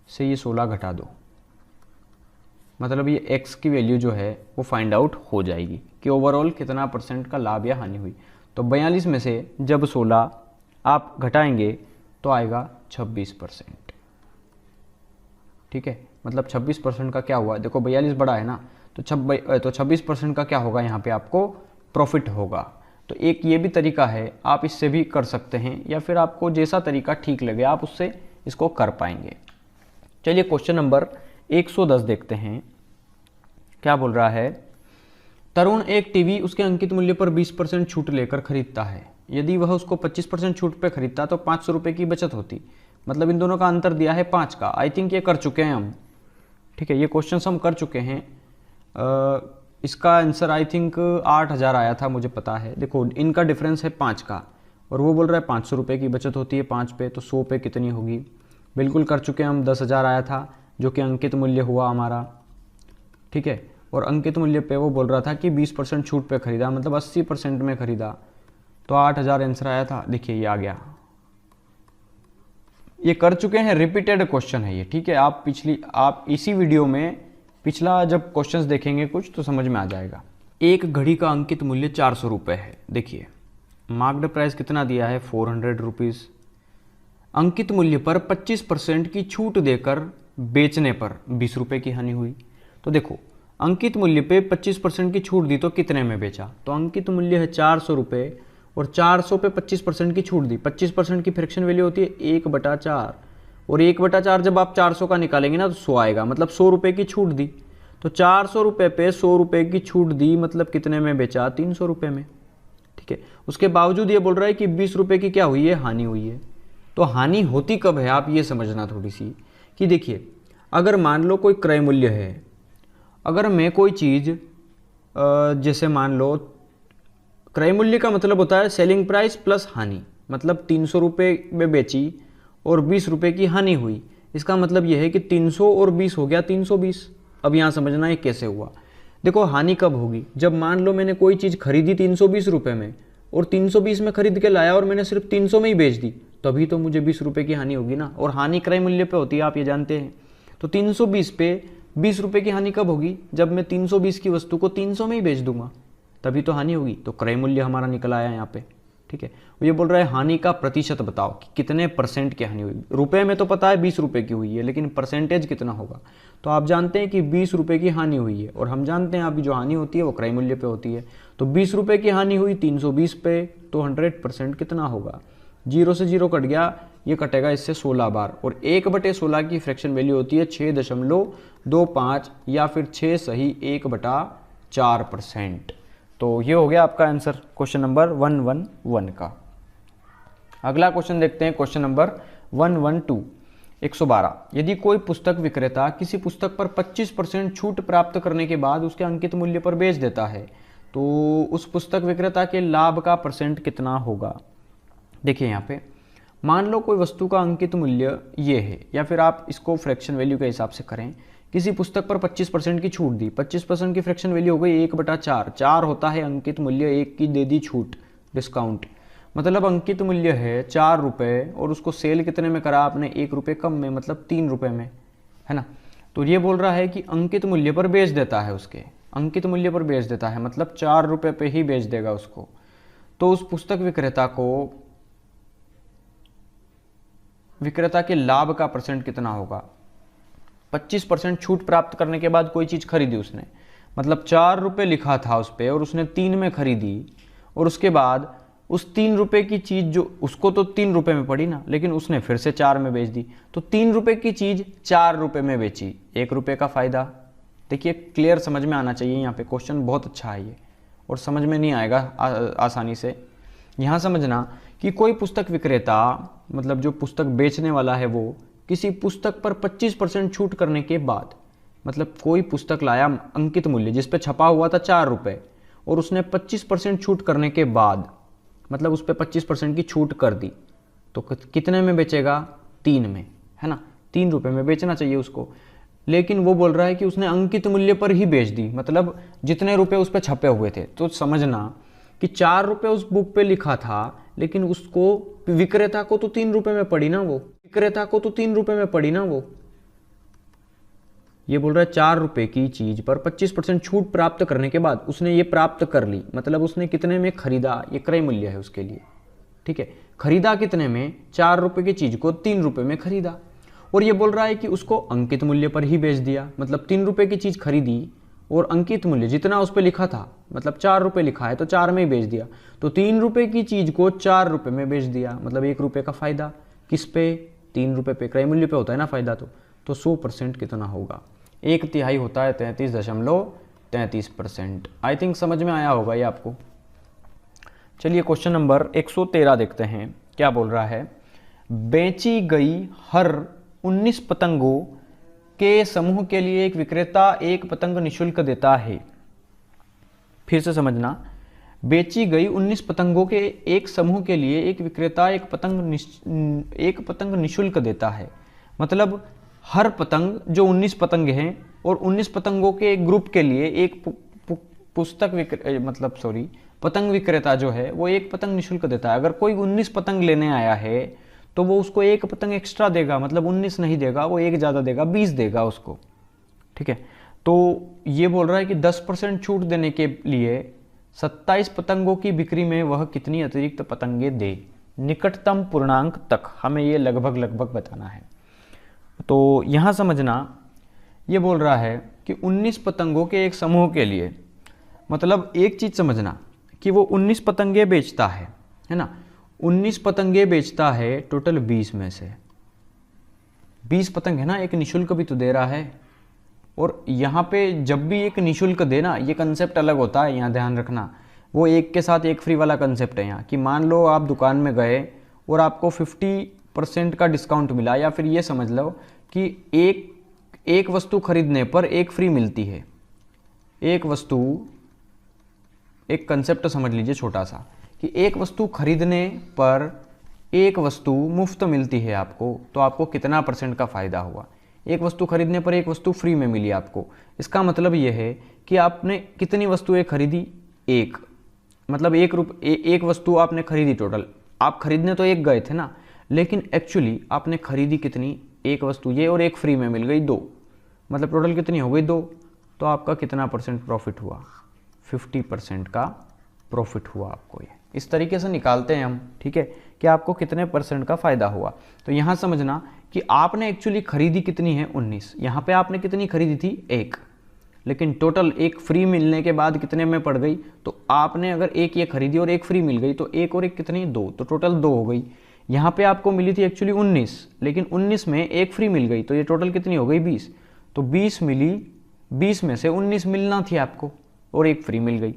से ये 16 घटा दो, मतलब ये x की वैल्यू जो है वो फाइंड आउट हो जाएगी कि ओवरऑल कितना % का लाभ या हानि हुई। तो 42 में से जब 16 आप घटाएंगे तो आएगा 26%। ठीक है, मतलब 26% का क्या हुआ, देखो 42 बड़ा है ना, तो 26% का क्या होगा, यहाँ पे आपको प्रॉफिट होगा। तो एक ये भी तरीका है, आप इससे भी कर सकते हैं, या फिर आपको जैसा तरीका ठीक लगे आप उससे इसको कर पाएंगे। चलिए क्वेश्चन नंबर 110 देखते हैं। क्या बोल रहा है, तरुण एक टीवी उसके अंकित मूल्य पर 20% छूट लेकर खरीदता है। यदि वह उसको 25% छूट पे खरीदता तो 500 रुपये की बचत होती। मतलब इन दोनों का अंतर दिया है 5 का। आई थिंक ये कर चुके हैं हम। ठीक है, ये क्वेश्चन हम कर चुके हैं। इसका आंसर आई थिंक 8000 आया था, मुझे पता है। देखो इनका डिफरेंस है 5 का, और वो बोल रहा है 500 रुपये की बचत होती है 5 पे, तो 100 पे कितनी होगी। बिल्कुल कर चुके हैं हम। 10,000 आया था जो कि अंकित मूल्य हुआ हमारा। ठीक है, और अंकित मूल्य पे वो बोल रहा था कि 20% छूट पे खरीदा, मतलब 80% में खरीदा, तो 8000 आंसर आया था। देखिए ये आ गया। ये कर चुके हैं, रिपीटेड क्वेश्चन है ये। ठीक है, आप इसी वीडियो में पिछला जब क्वेश्चंस देखेंगे कुछ तो समझ में आ जाएगा। एक घड़ी का अंकित मूल्य 400 रुपये है। देखिए मार्क्ड प्राइस कितना दिया है, 400 रुपीज़। अंकित मूल्य पर 25% की छूट देकर बेचने पर 20 रुपये की हानि हुई। तो देखो अंकित मूल्य पे 25% की छूट दी तो कितने में बेचा, तो अंकित मूल्य है 400 रुपये, और 400 पे 25% की छूट दी। 25% की फ्रैक्शन वैल्यू होती है 1/4, और 1/4 जब आप 400 का निकालेंगे ना तो 100 आएगा, मतलब 100 रुपये की छूट दी। तो 400 रुपये पे 100 रुपये की छूट दी, मतलब कितने में बेचा, 300 रुपये में। ठीक है, उसके बावजूद ये बोल रहा है कि 20 रुपये की क्या हुई है, हानि हुई है। तो हानि होती कब है, आप ये समझना थोड़ी सी कि देखिए अगर मान लो कोई क्रय मूल्य है, अगर मैं कोई चीज़ जैसे मान लो क्रय मूल्य का मतलब होता है सेलिंग प्राइस प्लस हानि, मतलब 300 रुपये में बेची और 20 रुपये की हानि हुई। इसका मतलब यह है कि 300 और 20 हो गया 320। अब यहाँ समझना है कैसे हुआ। देखो हानि कब होगी, जब मान लो मैंने कोई चीज़ खरीदी 320 रुपये में और 320 में खरीद के लाया और मैंने सिर्फ 300 में ही बेच दी, तभी तो मुझे 20 रुपये की हानि होगी ना। और हानि क्रय मूल्य पे होती है, आप ये जानते हैं। तो 320 पे 20 रुपये की हानि कब होगी, जब मैं 320 की वस्तु को 300 में ही बेच दूंगा, तभी तो हानि होगी। तो क्रय मूल्य हमारा निकल आया यहाँ पे। ठीक है, वो ये बोल रहा है हानि का प्रतिशत बताओ कि कितने % की हानि हुई। रुपए में तो पता है 20 रुपये की हुई है, लेकिन परसेंटेज कितना होगा। तो आप जानते हैं कि 20 रुपये की हानि हुई है, और हम जानते हैं अभी जो हानि होती है वो क्रय मूल्य पे होती है। तो 20 रुपये की हानि हुई 320 पे, तो 100% कितना होगा, 0 से 0 कट गया, ये कटेगा इससे 16 बार, और 1/16 की फ्रैक्शन वैल्यू होती है 6.25 या फिर 6 सही 1/4%। तो ये हो गया आपका आंसर क्वेश्चन नंबर 111 का। अगला क्वेश्चन देखते हैं, क्वेश्चन नंबर 112, 112। यदि कोई पुस्तक विक्रेता किसी पुस्तक पर 25% छूट प्राप्त करने के बाद उसके अंकित मूल्य पर बेच देता है, तो उस पुस्तक विक्रेता के लाभ का % कितना होगा। देखिए यहाँ पे मान लो कोई वस्तु का अंकित मूल्य ये है, या फिर आप इसको फ्रैक्शन वैल्यू के हिसाब से करें। किसी पुस्तक पर 25% की छूट दी, 25% की फ्रैक्शन वैल्यू हो गई 1/4। 4 होता है अंकित मूल्य, 1 की दे दी छूट, डिस्काउंट। मतलब अंकित मूल्य है 4 रुपये और उसको सेल कितने में करा आपने, 1 रुपये कम में, मतलब 3 रुपये में, है ना। तो ये बोल रहा है कि अंकित मूल्य पर बेच देता है, उसके अंकित मूल्य पर बेच देता है, मतलब 4 रुपये पे ही बेच देगा उसको। तो उस पुस्तक विक्रेता के लाभ का % कितना होगा। 25% छूट प्राप्त करने के बाद कोई चीज़ खरीदी उसने, मतलब 4 रुपये लिखा था उस पर और उसने 3 में खरीदी, और उसके बाद उस 3 रुपये की चीज़ जो उसको तो 3 रुपये में पड़ी ना, लेकिन उसने फिर से 4 में बेच दी, तो 3 रुपये की चीज़ 4 रुपये में बेची, 1 रुपये का फ़ायदा। देखिए क्लियर समझ में आना चाहिए, यहाँ पे क्वेश्चन बहुत अच्छा है ये, और समझ में नहीं आएगा आसानी से। यहाँ समझना कि कोई पुस्तक विक्रेता, मतलब जो पुस्तक बेचने वाला है, वो किसी पुस्तक पर 25% छूट करने के बाद, मतलब कोई पुस्तक लाया अंकित मूल्य जिस पे छपा हुआ था 4 रुपये, और उसने 25% छूट करने के बाद, मतलब उस पर 25% की छूट कर दी, तो कितने में बेचेगा, 3 में, है ना। ₹3 में बेचना चाहिए उसको, लेकिन वो बोल रहा है कि उसने अंकित मूल्य पर ही बेच दी, मतलब जितने रुपए उस पर छपे हुए थे। तो समझना कि ₹4 उस बुक पे लिखा था, लेकिन उसको विक्रेता को तो ₹3 में पड़ी ना, वो विक्रेता को तो ₹3 में पड़ी ना वो। ये बोल रहा है ₹4 की चीज पर 25% छूट प्राप्त करने के बाद उसने ये प्राप्त कर ली, मतलब उसने कितने में खरीदा, ये क्रय मूल्य है उसके लिए, ठीक है। खरीदा कितने में, ₹4 की चीज को ₹3 में खरीदा। और ये बोल रहा है कि उसको अंकित मूल्य पर ही बेच दिया, मतलब ₹3 की चीज खरीदी और अंकित मूल्य जितना उस पर लिखा था, मतलब ₹4 लिखा है तो 4 में ही बेच दिया। तो ₹3 की चीज को ₹4 में बेच दिया, मतलब ₹1 का फायदा। किस पे, ₹3 पे, क्रय मूल्य पे होता है ना फायदा। तो 100% कितना होगा, 1/3 होता है 33.33%। आई थिंक समझ में आया होगा ये आपको। चलिए क्वेश्चन नंबर 113 देखते हैं, क्या बोल रहा है। बेची गई हर 19 पतंगों के समूह के लिए एक विक्रेता एक पतंग निःशुल्क देता है। फिर से समझना, बेची गई 19 पतंगों के एक समूह के लिए एक विक्रेता एक पतंग निःशुल्क देता है। मतलब हर पतंग, जो 19 पतंग हैं और 19 पतंगों के एक ग्रुप के लिए एक पतंग विक्रेता जो है वो एक पतंग निःशुल्क देता है। अगर कोई 19 पतंग लेने आया है तो वो उसको एक पतंग एक्स्ट्रा देगा, मतलब 19 नहीं देगा, वो एक ज़्यादा देगा, 20 देगा उसको, ठीक है। तो ये बोल रहा है कि 10% छूट देने के लिए 27 पतंगों की बिक्री में वह कितनी अतिरिक्त पतंगे दे, निकटतम पूर्णांक तक हमें ये लगभग बताना है। तो यहाँ समझना, ये बोल रहा है कि 19 पतंगों के एक समूह के लिए, मतलब एक चीज़ समझना कि वो 19 पतंगे बेचता है ना, 19 पतंगे बेचता है टोटल 20 में से। 20 पतंग है ना, एक निःशुल्क भी तो दे रहा है। और यहाँ पे जब भी एक निःशुल्क देना, ये कंसेप्ट अलग होता है, यहाँ ध्यान रखना। वो एक के साथ एक फ्री वाला कंसेप्ट है यहाँ, कि मान लो आप दुकान में गए और आपको 50% का डिस्काउंट मिला, या फिर ये समझ लो कि एक वस्तु खरीदने पर एक फ्री मिलती है। एक कंसेप्ट समझ लीजिए छोटा सा, कि एक वस्तु खरीदने पर एक वस्तु मुफ्त मिलती है आपको, तो आपको कितना % का फ़ायदा हुआ। एक वस्तु खरीदने पर एक वस्तु फ्री में मिली आपको, इसका मतलब यह है कि आपने कितनी वस्तुएं खरीदी, एक, मतलब एक वस्तु आपने खरीदी टोटल। आप खरीदने तो एक गए थे ना, लेकिन एक्चुअली आपने खरीदी कितनी, एक वस्तु ये, और एक फ्री में मिल गई 2, मतलब टोटल कितनी हो गई 2। तो आपका कितना % प्रॉफिट हुआ, 50% का प्रॉफिट हुआ आपको। ये इस तरीके से निकालते हैं हम, ठीक है, कि आपको कितने % का फ़ायदा हुआ। तो यहाँ समझना कि आपने एक्चुअली खरीदी कितनी है 19, यहाँ पे आपने कितनी खरीदी थी 1, लेकिन टोटल एक फ्री मिलने के बाद कितने में पड़ गई। तो आपने अगर एक ये खरीदी और एक फ्री मिल गई, तो एक और एक कितनी, 2, तो टोटल 2 हो गई। यहाँ पे आपको मिली थी एक्चुअली 19, लेकिन 19 में एक फ्री मिल गई, तो ये टोटल कितनी हो गई 20। तो 20 मिली, 20 में से 19 मिलना थी आपको और एक फ्री मिल गई,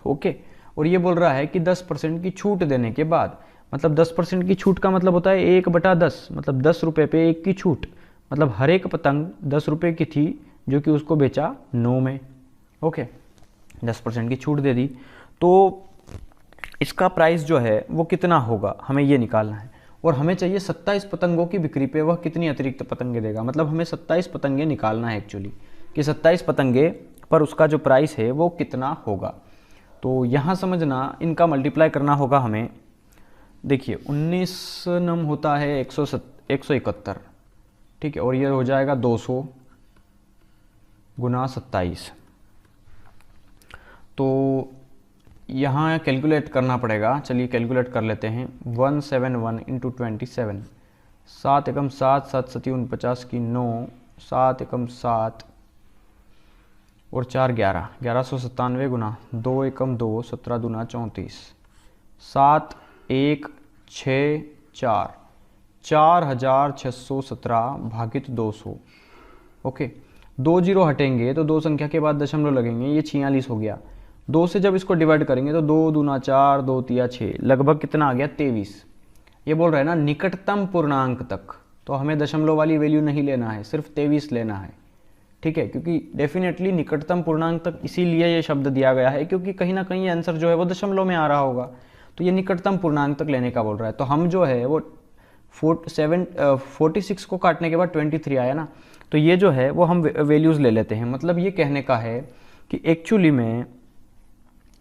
ओके। और ये बोल रहा है कि 10% की छूट देने के बाद, मतलब 10% की छूट का मतलब होता है 1/10, मतलब ₹10 पे एक की छूट, मतलब हर एक पतंग ₹10 की थी जो कि उसको बेचा 9 में, ओके। 10% की छूट दे दी, तो इसका प्राइस जो है वो कितना होगा, हमें ये निकालना है। और हमें चाहिए 27 पतंगों की बिक्री पे वह कितनी अतिरिक्त पतंगे देगा, मतलब हमें 27 पतंगे निकालना है एक्चुअली, कि 27 पतंगे पर उसका जो प्राइस है वो कितना होगा। तो यहाँ समझना, इनका मल्टीप्लाई करना होगा हमें। देखिए 19 नम होता है 171, ठीक है, और ये हो जाएगा 200 गुना 27। तो यहाँ कैलकुलेट करना पड़ेगा, चलिए कैलकुलेट कर लेते हैं। 171 × 27, 7 एकम 7, 7 सती 49 की 9, 7 एकम 7 और 4 11, 1197 गुना 2 एकम 2, 17 दूना 34, 7 1 6 4, 4617 भागित 200, ओके। 2 जीरो हटेंगे तो 2 संख्या के बाद दशमलव लगेंगे, ये 46 हो गया। 2 से जब इसको डिवाइड करेंगे तो 2 दूना 4, 2 तिया 6, लगभग कितना आ गया 23। ये बोल रहा है ना निकटतम पूर्णांक तक, तो हमें दशमलव वाली वैल्यू नहीं लेना है, सिर्फ 23 लेना है, ठीक है, क्योंकि डेफिनेटली निकटतम पूर्णांक तक इसीलिए ये शब्द दिया गया है, क्योंकि कहीं ना कहीं आंसर जो है वो दशमलव में आ रहा होगा, तो ये निकटतम पूर्णांक तक लेने का बोल रहा है। तो हम जो है वो 46 को काटने के बाद 23 आया ना, तो ये जो है वो हम वैल्यूज़ ले लेते हैं। मतलब ये कहने का है कि एक्चुअली में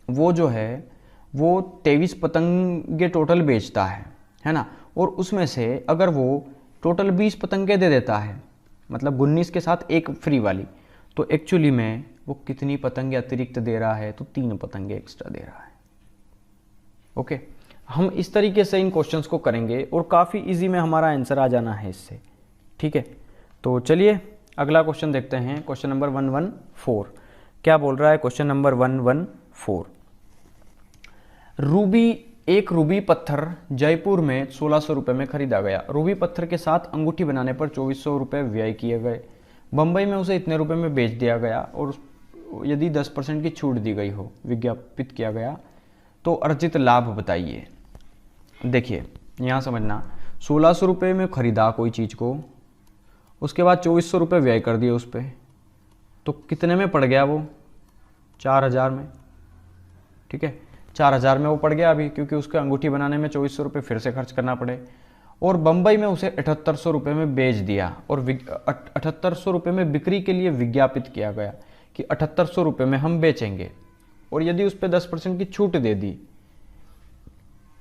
वो जो है वो 23 पतंगे टोटल बेचता है ना, और उसमें से अगर वो टोटल 20 पतंगे दे देता है, मतलब 19 के साथ एक फ्री वाली, तो एक्चुअली में वो कितनी पतंगे अतिरिक्त दे रहा है, तो 3 पतंगे एक्स्ट्रा दे रहा है। ओके, हम इस तरीके से इन क्वेश्चंस को करेंगे और काफ़ी इजी में हमारा आंसर आ जाना है इससे। ठीक है, तो चलिए अगला क्वेश्चन देखते हैं। क्वेश्चन नंबर 114 क्या बोल रहा है? क्वेश्चन नंबर 114, एक रूबी पत्थर जयपुर में 1600 रुपये में खरीदा गया। रूबी पत्थर के साथ अंगूठी बनाने पर 2400 रुपये व्यय किए गए। बम्बई में उसे इतने रुपए में बेच दिया गया और यदि 10% की छूट दी गई हो, विज्ञापित किया गया, तो अर्जित लाभ बताइए। देखिए यहाँ समझना, 1600 रुपये में खरीदा कोई चीज़ को, उसके बाद 2400 रुपये व्यय कर दिए उस पर, तो कितने में पड़ गया वो? 4000 में। ठीक है, 4000 में वो पड़ गया अभी, क्योंकि उसके अंगूठी बनाने में 2400 रुपये फिर से खर्च करना पड़े। और बम्बई में उसे 7800 रुपये में बेच दिया और 7800 रुपये में बिक्री के लिए विज्ञापित किया गया कि 7800 रुपये में हम बेचेंगे, और यदि उस पर 10% की छूट दे दी।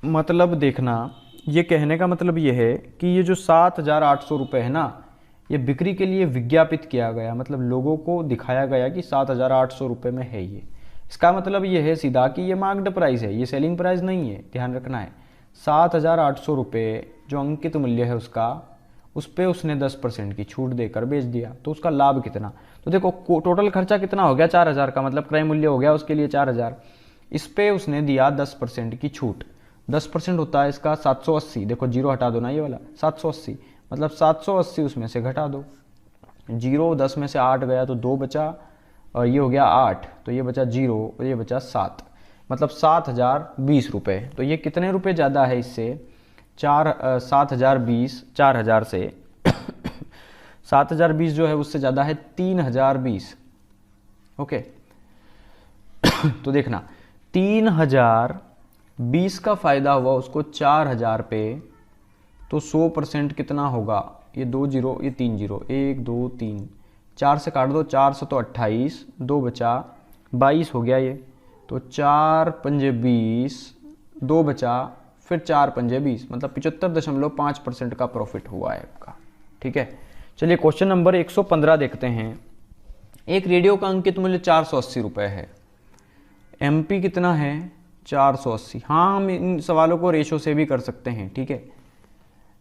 मतलब देखना, ये कहने का मतलब ये है कि ये जो 7800 रुपये है ना, ये बिक्री के लिए विज्ञापित किया गया, मतलब लोगों को दिखाया गया कि 7800 रुपये में है ये। इसका मतलब ये है सीधा कि ये मार्क्ड प्राइस है, ये सेलिंग प्राइस नहीं है, ध्यान रखना है। 7800 रुपये जो अंकित मूल्य है उसका, उस पर उसने 10% की छूट देकर बेच दिया, तो उसका लाभ कितना? तो देखो टोटल खर्चा कितना हो गया? 4000 का, मतलब क्रय मूल्य हो गया उसके लिए 4000। इस पे उसने दिया 10% की छूट। 10% होता है इसका 780। देखो जीरो हटा दो ना, ये वाला 780, मतलब 780 उसमें से घटा दो। जीरो 10 में से 8 गया तो 2 बचा, और ये हो गया 8, तो ये बचा 0 और ये बचा 7, मतलब 7020 रुपये। तो ये कितने रुपए ज़्यादा है इससे? 7020, 4000 से 7020 जो है उससे ज़्यादा है 3020। ओके, तो देखना 3020 का फ़ायदा हुआ उसको 4000 पे, तो 100% कितना होगा? ये 2 जीरो, ये 3 जीरो, 1 2 3, 4 से काट दो, 4 से तो 28, 2 बचा 22 हो गया ये, तो 4 पंजे 20, 2 बचा, फिर 4 पंजे 20, मतलब 75.5% का प्रॉफिट हुआ है आपका। ठीक है, चलिए क्वेश्चन नंबर 115 देखते हैं। एक रेडियो का अंकित मूल्य 480 रुपये है। एमपी कितना है? 480। हाँ, हम इन सवालों को रेशो से भी कर सकते हैं। ठीक है,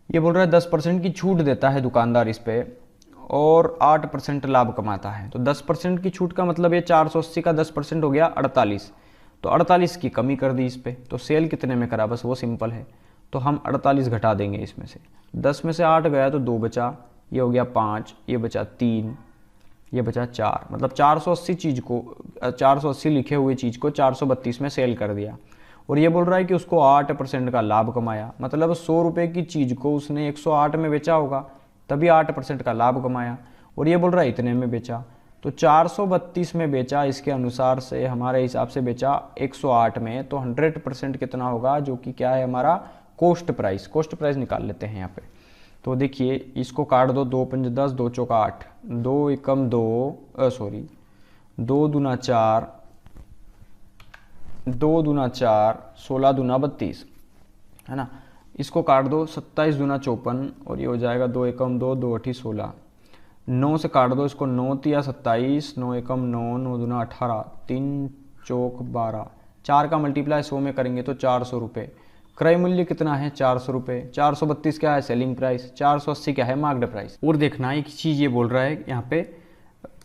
ये बोल रहा है 10% की छूट देता है दुकानदार इस पे, और 8% लाभ कमाता है। तो 10% की छूट का मतलब ये 480 का 10% हो गया 48, तो 48 की कमी कर दी इस पे। तो सेल कितने में करा? बस वो सिंपल है, तो हम 48 घटा देंगे इसमें से। 10 में से 8 गया तो 2 बचा, ये हो गया 5, ये बचा 3, ये बचा 4, मतलब 480 चीज़ को, 480 लिखे हुए चीज़ को 432 में सेल कर दिया। और ये बोल रहा है कि उसको 8% का लाभ कमाया, मतलब 100 रुपये की चीज़ को उसने 108 में बेचा होगा, तभी 8% का लाभ कमाया। और ये बोल रहा है इतने में बेचा, तो 432 में बेचा, इसके अनुसार से हमारे हिसाब से बेचा 108 में, तो 100% कितना होगा? जो कि क्या है हमारा? Cost price. कॉस्ट प्राइस निकाल लेते हैं यहाँ पे। तो देखिए इसको काट दो, 2 पंजे 10, 2 चौका 8, 2 एकम 2, सॉरी 2 दूना 4, 2 दूना 4, 16 दूना 32, है ना। इसको काट दो, 27 दूना 54, और ये हो जाएगा 2 एकम 2, 2 अठी 16। 9 से काट दो इसको, 9 तिया 27, 9 एकम 9, 9 दूना 18, 3 चौक 12, 4 का मल्टीप्लाई 100 में करेंगे तो 400 रुपये। क्रय मूल्य कितना है? 400 रुपये। 432 क्या है? Selling price. 480 क्या है? Marked price. और देखना एक चीज़ ये बोल रहा है यहाँ पे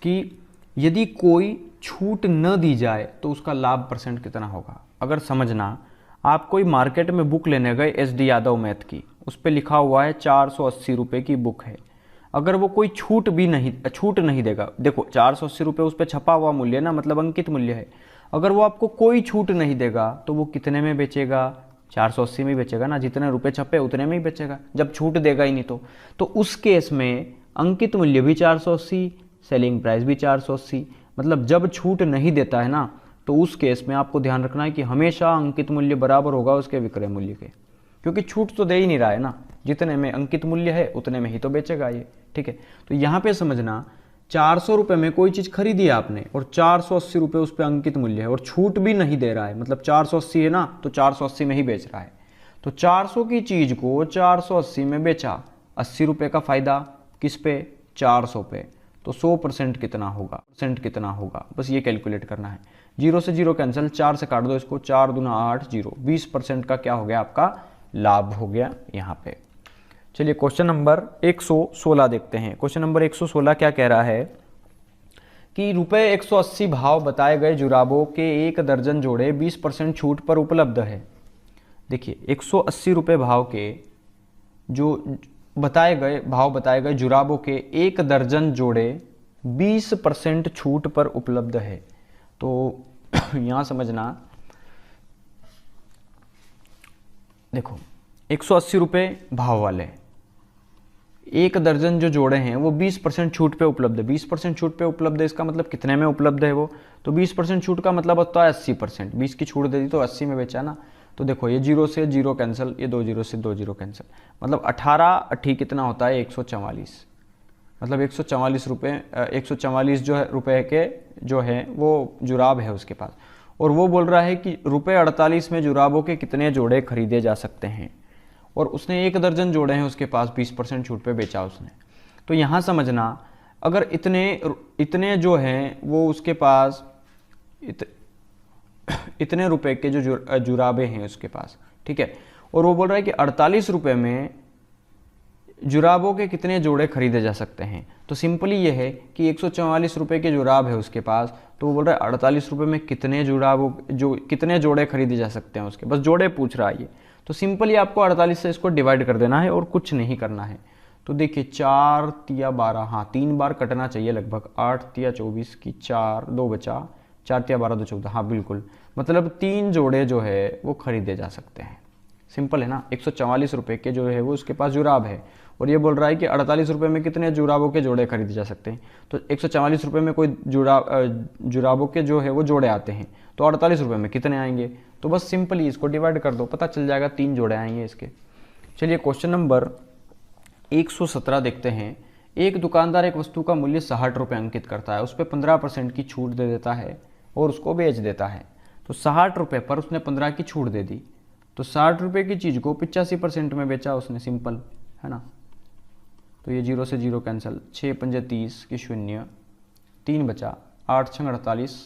कि यदि कोई छूट न दी जाए तो उसका लाभ परसेंट कितना होगा। अगर समझना, आप कोई मार्केट में बुक लेने गए SD यादव मैथ की, उस पर लिखा हुआ है 480 रुपये की बुक है। अगर वो कोई छूट नहीं देगा, देखो 480 रुपये उस पर छपा हुआ मूल्य ना, मतलब अंकित मूल्य है। अगर वो आपको कोई छूट नहीं देगा तो वो कितने में बेचेगा? 480 में ही बेचेगा ना, जितने रुपए छपे उतने में ही बेचेगा, जब छूट देगा ही नहीं तो उस केस में अंकित मूल्य भी 480, सेलिंग प्राइस भी 480। मतलब जब छूट नहीं देता है ना, तो उस केस में आपको ध्यान रखना है कि हमेशा अंकित मूल्य बराबर होगा उसके विक्रय मूल्य के, क्योंकि छूट तो दे ही नहीं रहा है ना। जितने में अंकित मूल्य है उतने में ही तो बेचेगा ये, ठीक है। तो यहाँ पे समझना 400 रुपये में कोई चीज़ खरीदी है आपने और 480 रुपये उस पर अंकित मूल्य है और छूट भी नहीं दे रहा है, मतलब 480 है ना, तो 480 में ही बेच रहा है। तो 400 की चीज़ को 480 में बेचा, 80 रुपये का फ़ायदा किस पे, 400 पे। तो 100% कितना होगा, परसेंट कितना होगा, बस ये कैलकुलेट करना है। 0 से 0 कैंसिल, 4 से काट दो इसको, 4 दूना 8, 0, 20% का क्या हो गया आपका लाभ हो गया यहाँ पे। चलिए क्वेश्चन नंबर 116 देखते हैं। क्वेश्चन नंबर 116 क्या कह रहा है कि रुपये 180 भाव बताए गए जुराबों के 1 दर्जन जोड़े 20% छूट पर उपलब्ध है। देखिए 180 रुपये भाव के जो बताए गए जुराबों के 1 दर्जन जोड़े 20% छूट पर उपलब्ध है। तो यहाँ समझना, देखो 180 रुपये भाव वाले 1 दर्जन जो जोड़े हैं वो 20% छूट पे उपलब्ध है। 20% छूट पे उपलब्ध है, इसका मतलब कितने में उपलब्ध है वो, तो 20% छूट का मतलब होता है 80%। 20 की छूट दे दी तो 80 में बेचा ना। तो देखो ये 0 से 0 कैंसिल, ये 2 0 से 2 0 कैंसिल, मतलब 18 अट्ठी कितना होता है 144, मतलब 144 रुपये 144 जो है रुपये के जो है वो जुराब है उसके पास। और वो बोल रहा है कि रुपये 48 में जुराबों के कितने जोड़े खरीदे जा सकते हैं, और उसने 1 दर्जन जोड़े हैं उसके पास, 20% छूट पे बेचा उसने। तो यहाँ समझना, अगर इतने जो हैं वो उसके पास इतने रुपए के जो जुराबे हैं उसके पास, ठीक है, और वो बोल रहा है कि 48 रुपये में जुराबों के कितने जोड़े खरीदे जा सकते हैं। तो सिंपली ये है कि 144 रुपये के जुराब है उसके पास, तो वो बोल रहा है 48 रुपये में कितने जोड़े खरीदे जा सकते हैं उसके, बस जोड़े पूछ रहा है ये। तो सिंपली आपको 48 से इसको डिवाइड कर देना है और कुछ नहीं करना है। तो देखिए 4 तिया 12, हाँ 3 बार कटना चाहिए लगभग, 8 तिया 24 की 4, 2 बचा, 4 तिया 12 2 14, हाँ बिल्कुल, मतलब 3 जोड़े जो है वो खरीदे जा सकते हैं। सिंपल है ना। 144 रुपये के जो है वो उसके पास जुराब है, और ये बोल रहा है कि 48 रुपये में कितने जुराबों के जोड़े खरीदे जा सकते हैं। तो 144 रुपये में कोई जुराबों के जो है वो जोड़े आते हैं, तो 48 रुपये में कितने आएंगे, तो बस सिंपली इसको डिवाइड कर दो, पता चल जाएगा 3 जोड़े आएंगे इसके। चलिए क्वेश्चन नंबर 117 देखते हैं। एक दुकानदार एक वस्तु का मूल्य 60 रुपये अंकित करता है, उस पर 15% की छूट दे देता है और उसको बेच देता है। तो 60 रुपये पर उसने 15 की छूट दे दी, तो 60 रुपये की चीज़ को 85% में बेचा उसने, सिंपल है ना। तो ये 0 से 0 कैंसिल, 6 पंजे 30 की 0, 3 बचा, 8 6 48,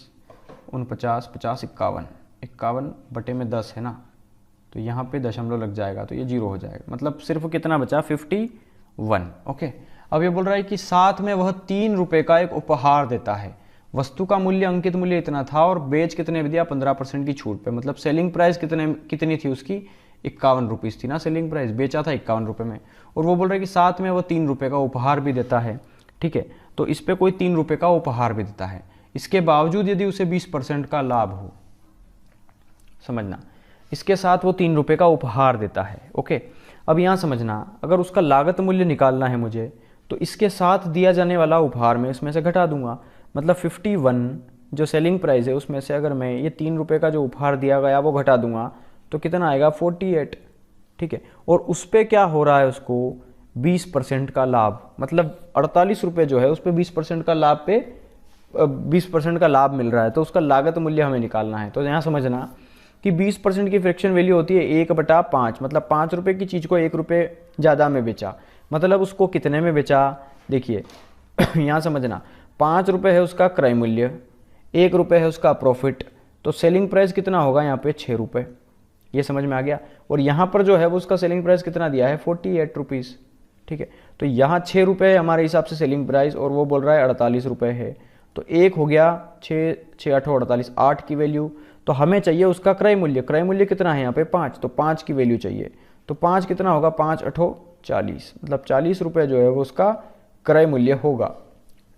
49 50 51, 51 बटे में 10 है ना, तो यहाँ पे दशमलव लग जाएगा तो ये 0 हो जाएगा, मतलब सिर्फ कितना बचा 51। ओके, अब ये बोल रहा है कि साथ में वह 3 रुपये का एक उपहार देता है। वस्तु का मूल्य अंकित मूल्य इतना था और बेच कितने में दिया, 15% की छूट पे, मतलब सेलिंग प्राइस कितनी थी उसकी, 51 रुपीज़ थी ना सेलिंग प्राइस, बेचा था 51 रुपये में, और वो बोल रहा है कि साथ में वो 3 रुपये का उपहार भी देता है, ठीक है। तो इस पर कोई 3 रुपये का उपहार भी देता है, इसके बावजूद यदि उसे 20% का लाभ हो, समझना, इसके साथ वो 3 रुपये का उपहार देता है। ओके, अब यहाँ समझना, अगर उसका लागत मूल्य निकालना है मुझे, तो इसके साथ दिया जाने वाला उपहार में इसमें से घटा दूंगा, मतलब 51 जो सेलिंग प्राइस है उसमें से अगर मैं ये 3 रुपये का जो उपहार दिया गया वो घटा दूंगा तो कितना आएगा 48, ठीक है। और उस पर क्या हो रहा है, उसको 20% का लाभ, मतलब 48 रुपये जो है उस पर 20% का लाभ पे 20% का लाभ मिल रहा है, तो उसका लागत मूल्य हमें निकालना है। तो यहाँ समझना कि 20% की फ्रैक्शन वैल्यू होती है 1/5, मतलब 5 रुपये की चीज़ को 1 रुपये ज़्यादा में बेचा, मतलब उसको कितने में बेचा, देखिए यहाँ समझना 5 रुपये है उसका क्रय मूल्य, 1 रुपये है उसका प्रॉफिट, तो सेलिंग प्राइस कितना होगा यहाँ पे 6 रुपये, ये समझ में आ गया। और यहाँ पर जो है वो उसका सेलिंग प्राइस कितना दिया है 48 रुपीज़, ठीक है। तो यहाँ 6 रुपये हमारे हिसाब से सेलिंग प्राइस, और वो बोल रहा है 48 रुपये है, तो 1 हो गया 6 6 8 48, 8 की वैल्यू, तो हमें चाहिए उसका क्रय मूल्य। क्रय मूल्य कितना है यहाँ पे 5, तो 5 की वैल्यू चाहिए, तो 5 कितना होगा 5 8 40, मतलब 40 रुपये जो है वो उसका क्रय मूल्य होगा,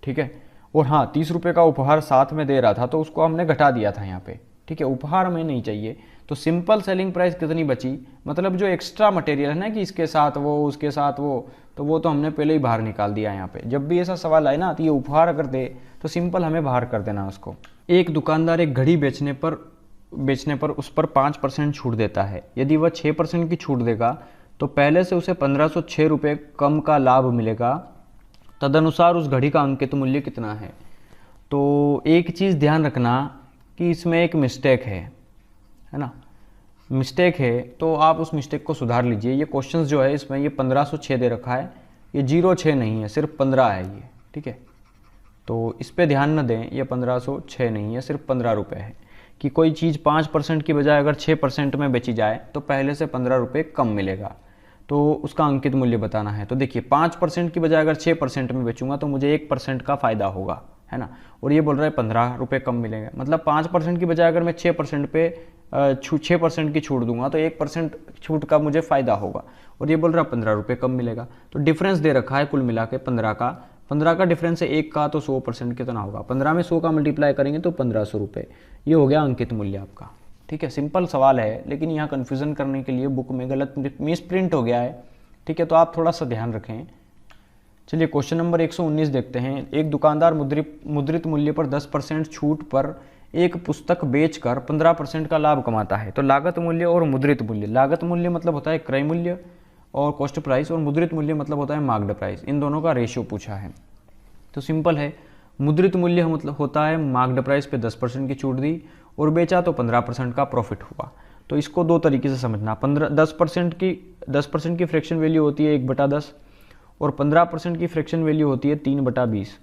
ठीक है। और हाँ 30 रुपये का उपहार साथ में दे रहा था तो उसको हमने घटा दिया था यहाँ पे, ठीक है, उपहार हमें नहीं चाहिए। तो सिंपल सेलिंग प्राइस कितनी बची, मतलब जो एक्स्ट्रा मटेरियल है ना कि इसके साथ वो उसके साथ वो, तो वो तो हमने पहले ही बाहर निकाल दिया यहाँ पे। जब भी ऐसा सवाल आए ना तो ये उपहार अगर दे तो सिंपल हमें बाहर कर देना उसको। एक दुकानदार एक घड़ी बेचने पर उस पर 5% छूट देता है, यदि वह 6% की छूट देगा तो पहले से उसे 1506 रुपये कम का लाभ मिलेगा, तदनुसार उस घड़ी का अंकित मूल्य कितना है। तो एक चीज़ ध्यान रखना कि इसमें एक मिस्टेक है ना, मिस्टेक है, तो आप उस मिस्टेक को सुधार लीजिए। ये क्वेश्चंस जो है इसमें ये 1506 दे रखा है, ये 06 नहीं है, सिर्फ 15 है ये, ठीक है। तो इस पर ध्यान न दें, ये 1506 नहीं है, सिर्फ 15 रुपये है। कि कोई चीज़ 5% की बजाय अगर 6% में बेची जाए तो पहले से 15 रुपये कम मिलेगा, तो उसका अंकित मूल्य बताना है। तो देखिए 5% की बजाय अगर 6% में बेचूंगा तो मुझे 1% का फ़ायदा होगा, है ना। और ये बोल रहा है 15 रुपये कम मिलेगा, मतलब 5% की बजाय अगर मैं 6% पे 6% की छूट दूंगा तो 1% छूट का मुझे फ़ायदा होगा। और ये बोल रहा है 15 रुपये कम मिलेगा। तो डिफरेंस दे रखा है कुल मिला के 15 का डिफरेंस है 1 का, तो 100% कितना होगा। 15 में 100 का मल्टीप्लाई करेंगे तो 1500 रुपये, ये हो गया अंकित मूल्य आपका, ठीक है। सिंपल सवाल है, लेकिन यहाँ कन्फ्यूज़न करने के लिए बुक में गलत मिस प्रिंट हो गया है, ठीक है। तो आप थोड़ा सा ध्यान रखें। चलिए क्वेश्चन नंबर 119 देखते हैं। एक दुकानदार मुद्रित मूल्य पर 10% छूट पर एक पुस्तक बेचकर 15% का लाभ कमाता है। तो लागत मूल्य और मुद्रित मूल्य, लागत मूल्य मतलब होता है क्रय मूल्य और कॉस्ट प्राइस, और मुद्रित मूल्य मतलब होता है मार्क्ड प्राइस। इन दोनों का रेशियो पूछा है। तो सिंपल है, मुद्रित मूल्य मतलब होता है मार्क्ड प्राइस पे 10% की छूट दी और बेचा तो 15% का प्रॉफिट हुआ। तो इसको दो तरीके से समझना। 10% की फ्रैक्शन वैल्यू होती है 1/10 और 15% की फ्रैक्शन वैल्यू होती है 3/20,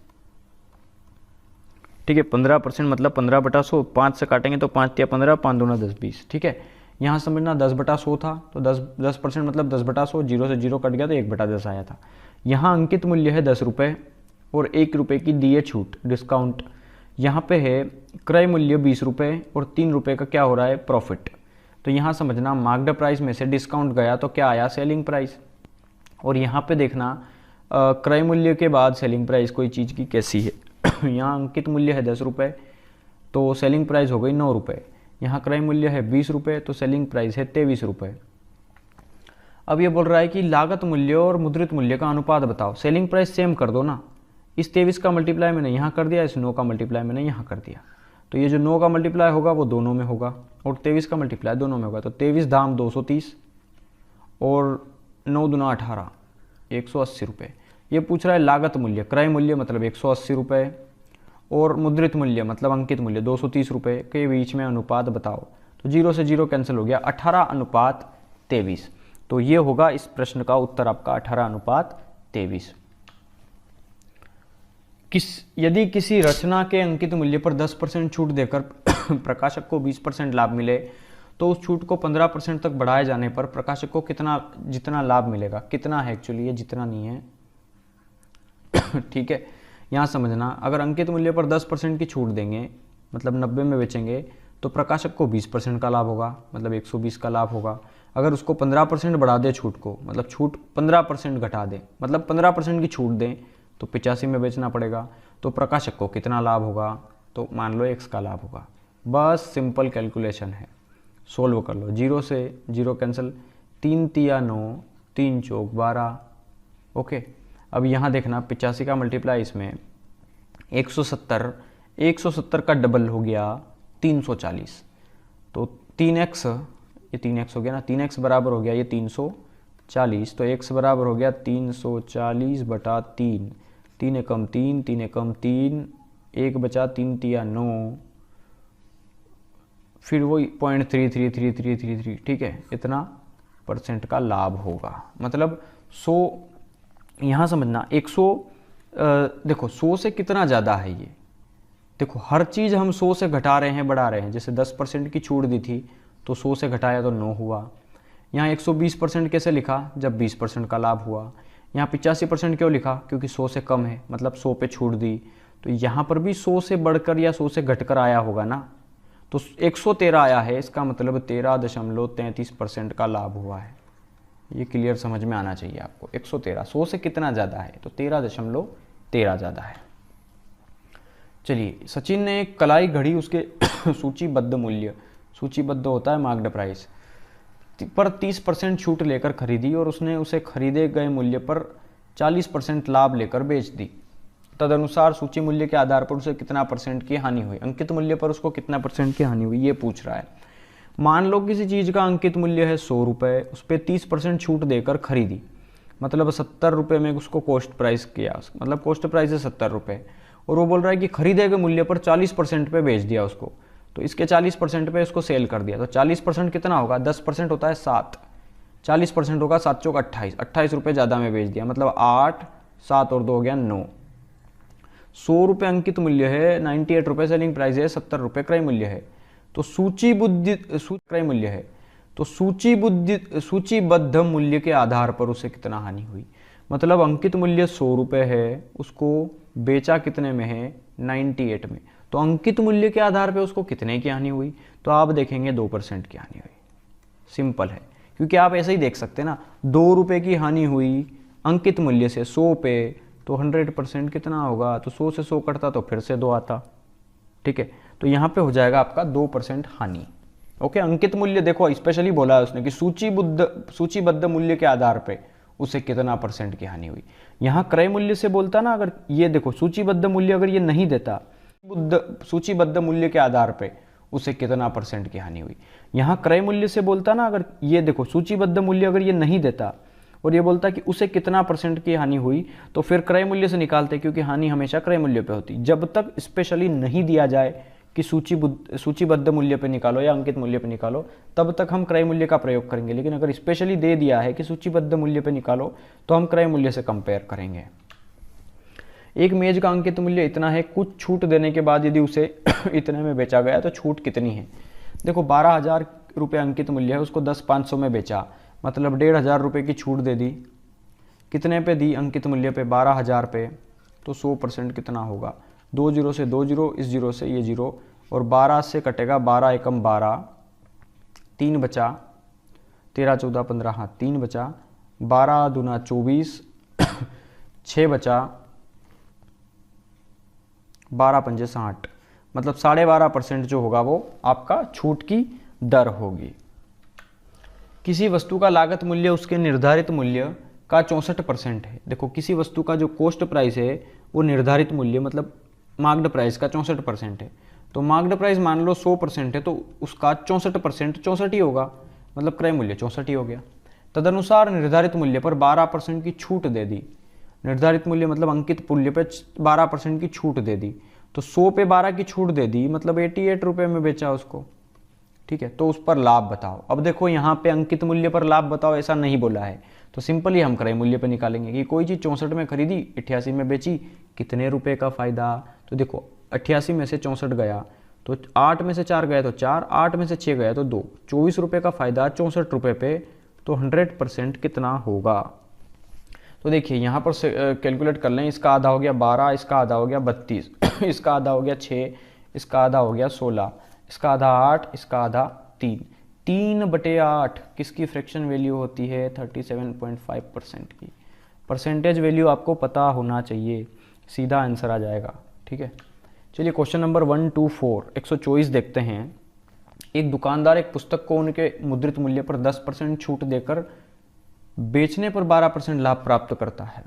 ठीक है। 15% मतलब 15/100, 5 से काटेंगे तो 5 या 15, 5 दूना 10, 20, ठीक है। यहाँ समझना 10/100 था, तो 10% मतलब 10/100, 0 से 0 कट गया तो 1/10 आया था। यहाँ अंकित मूल्य है 10 रुपये और 1 रुपये की दी है छूट, डिस्काउंट। यहाँ पे है क्रय मूल्य 20 रुपये और 3 रुपये का क्या हो रहा है, प्रॉफिट। तो यहाँ समझना मार्क्ड प्राइस में से डिस्काउंट गया तो क्या आया, सेलिंग प्राइस। और यहाँ पे देखना क्रय मूल्य के बाद सेलिंग प्राइस कोई चीज़ की कैसी है। यहाँ अंकित मूल्य है 10 रुपये तो सेलिंग प्राइस हो गई 9 रुपये। यहाँ क्रय मूल्य है 20 रुपये तो सेलिंग प्राइस है 23 रुपये। अब ये बोल रहा है कि लागत मूल्य और मुद्रित मूल्य का अनुपात बताओ। सेलिंग प्राइस सेम कर दो ना, इस 23 का मल्टीप्लाई मैंने यहाँ कर दिया, इस 9 का मल्टीप्लाई मैंने यहाँ कर दिया। तो ये जो 9 का मल्टीप्लाई होगा वो दोनों में होगा और 23 का मल्टीप्लाई दोनों में होगा। तो 23 दाम 230 और 9 दूना 18, 180 रुपये। ये पूछ रहा है लागत मूल्य, क्रय मूल्य मतलब 180 रुपये और मुद्रित मूल्य मतलब अंकित मूल्य 230 रुपये के बीच में अनुपात बताओ। तो 0 से 0 कैंसिल हो गया, 18:23। तो ये होगा इस प्रश्न का उत्तर आपका 18:23। यदि किसी रचना के अंकित मूल्य पर 10% छूट देकर प्रकाशक को 20% लाभ मिले तो उस छूट को 15% तक बढ़ाए जाने पर प्रकाशक को जितना लाभ मिलेगा, कितना है एक्चुअली, ये जितना नहीं है, ठीक है। यहाँ समझना, अगर अंकित मूल्य पर 10% की छूट देंगे मतलब 90 में बेचेंगे तो प्रकाशक को 20% का लाभ होगा, मतलब 120 का लाभ होगा। अगर उसको 15% बढ़ा दे छूट को, मतलब छूट 15% घटा दे, मतलब 15% की छूट दें तो 85 में बेचना पड़ेगा, तो प्रकाशक को कितना लाभ होगा, तो मान लो x का लाभ होगा। बस सिंपल कैलकुलेशन है, सोल्व कर लो। 0 से 0 कैंसिल, 3 तिया 9, 3 चौक 12, ओके। अब यहाँ देखना 85 का मल्टीप्लाई इसमें 170 का डबल हो गया 340, तो 3x, ये 3x हो गया ना, 3x बराबर हो गया ये 340, तो x बराबर हो गया 340/3, 3 एकम 3, 3 एकम 3, 1 बचा, 3 तिया 9, फिर वही 0.333333, ठीक है, इतना % का लाभ होगा। मतलब 100, यहाँ समझना 100, देखो 100 से कितना ज़्यादा है ये, देखो हर चीज़ हम 100 से घटा रहे हैं, बढ़ा रहे हैं। जैसे 10% की छूट दी थी तो 100 से घटाया तो 9 हुआ। यहाँ 120% कैसे लिखा, जब 20% का लाभ हुआ। यहाँ 85% क्यों लिखा, क्योंकि 100 से कम है, मतलब 100 पे छूट दी। तो यहाँ पर भी 100 से बढ़कर या 100 से घटकर आया होगा ना, तो 113 आया है, इसका मतलब 13.33% का लाभ हुआ है। ये क्लियर समझ में आना चाहिए आपको। 113, 100 से कितना ज़्यादा है, तो 13.13 ज़्यादा है। चलिए, सचिन ने एक कलाई घड़ी उसके सूचीबद्ध मूल्य, सूचीबद्ध होता है मार्क्ड प्राइस, पर 30% छूट लेकर खरीदी और उसने उसे खरीदे गए मूल्य पर 40% लाभ लेकर बेच दी। तदनुसार सूची मूल्य के आधार पर उसे कितना % की हानि हुई, अंकित मूल्य पर उसको कितना % की हानि हुई, ये पूछ रहा है। मान लो किसी चीज़ का अंकित मूल्य है 100 रुपये, उस पर 30% छूट देकर खरीदी, मतलब 70 रुपये में उसको कॉस्ट प्राइस किया, मतलब कॉस्ट प्राइस है 70 रुपये, और वो बोल रहा है कि खरीदे गए मूल्य पर 40% पे बेच दिया उसको, तो इसके 40% पे उसको सेल कर दिया। तो 40% कितना होगा, 10% होता है 7, 40% होगा 7 चौक 28, 28 रुपये ज़्यादा में बेच दिया, मतलब 8, 7 और 2 हो गया 9। 100 रुपये अंकित मूल्य है, 98 रुपये सेलिंग प्राइस है, 70 रुपये क्रय मूल्य है। तो क्रय मूल्य है, तो सूचीबद्ध मूल्य के आधार पर उसे कितना हानि हुई। मतलब अंकित मूल्य 100 रुपये है, उसको बेचा कितने में है, 98 में, तो अंकित मूल्य के आधार पर उसको कितने की हानि हुई, तो आप देखेंगे 2% की हानि हुई। सिंपल है, क्योंकि आप ऐसे ही देख सकते हैं ना, 2 रुपये की हानि हुई अंकित मूल्य से 100 पे, तो 100% कितना होगा, तो 100 से 100 कटता तो फिर से 2 आता। ठीक है, तो यहाँ पे हो जाएगा आपका 2% हानि। ओके, अंकित मूल्य देखो स्पेशली बोला है उसने कि सूचीबद्ध मूल्य के आधार पे उसे कितना % की हानि हुई। यहाँ क्रय मूल्य से बोलता ना, अगर ये देखो सूचीबद्ध मूल्य अगर ये नहीं देता, सूचीबद्ध मूल्य के आधार पे उसे कितना % की हानि हुई। यहाँ क्रय मूल्य से बोलता ना, अगर ये देखो सूचीबद्ध मूल्य अगर ये नहीं देता और ये बोलता कि उसे कितना % की हानि हुई, तो फिर क्रय मूल्य से निकालते, क्योंकि हानि हमेशा क्रय मूल्य पे होती। जब तक स्पेशली नहीं दिया जाए कि सूचीबद्ध मूल्य पे निकालो या अंकित मूल्य पे निकालो, तब तक हम क्रय मूल्य का प्रयोग करेंगे। लेकिन अगर स्पेशली दे दिया है कि सूचीबद्ध मूल्य पे निकालो, तो हम क्रय मूल्य से कंपेयर करेंगे। एक मेज का अंकित मूल्य इतना है, कुछ छूट देने के बाद यदि उसे इतने में बेचा गया तो छूट कितनी है। देखो 12,000 रुपये अंकित मूल्य है, उसको 10,500 में बेचा, मतलब 1,500 रुपये की छूट दे दी। कितने पे दी, अंकित मूल्य पे 12,000 पे, तो 100% कितना होगा, 2 जीरो से 2 जीरो, इस जीरो से ये जीरो, और 12 से कटेगा 12 एकम 12, 3 बचा, 13 14 15, हाँ 3 बचा, 12 दूना 24, 6 बचा, 12 पंजे 60, मतलब 12.5% जो होगा वो आपका छूट की दर होगी। किसी वस्तु का लागत मूल्य उसके निर्धारित मूल्य का 64% है। देखो किसी वस्तु का जो कॉस्ट प्राइस है वो निर्धारित मूल्य मतलब मार्क्ड प्राइस का 64% है। तो मार्क्ड प्राइस मान लो 100% है, तो उसका 64% 64 ही होगा, मतलब क्रय मूल्य 64 ही हो गया। तदनुसार निर्धारित मूल्य पर 12% की छूट दे दी। निर्धारित मूल्य मतलब अंकित मूल्य पे 12% की छूट दे दी, तो 100 पे 12 की छूट दे दी, मतलब 88 रुपये में बेचा उसको। ठीक है, तो उस पर लाभ बताओ। अब देखो यहाँ पे अंकित मूल्य पर लाभ बताओ ऐसा नहीं बोला है, तो सिंपली हम क्रय मूल्य पर निकालेंगे कि कोई चीज़ 64 में खरीदी, 88 में बेची, कितने रुपए का फायदा। तो देखो 88 में से 64 गया तो 8 में से 4 गया तो 4, 8 में से 6 गया तो 2, 24 रुपये का फायदा 64 रुपये पे, तो 100% कितना होगा। तो देखिए यहाँ पर कैलकुलेट कर लें, इसका आधा हो गया 12, इसका आधा हो गया 32, इसका आधा हो गया 6, इसका आधा हो गया 16, इसका आधा 8, इसका आधा 3, 3/8 किसकी फ्रैक्शन वैल्यू होती है, 37.5% की। परसेंटेज वैल्यू आपको पता होना चाहिए, सीधा आंसर आ जाएगा। ठीक है, चलिए क्वेश्चन नंबर 124 124 देखते हैं। एक दुकानदार एक पुस्तक को उनके मुद्रित मूल्य पर 10% छूट देकर बेचने पर 12% लाभ प्राप्त करता है।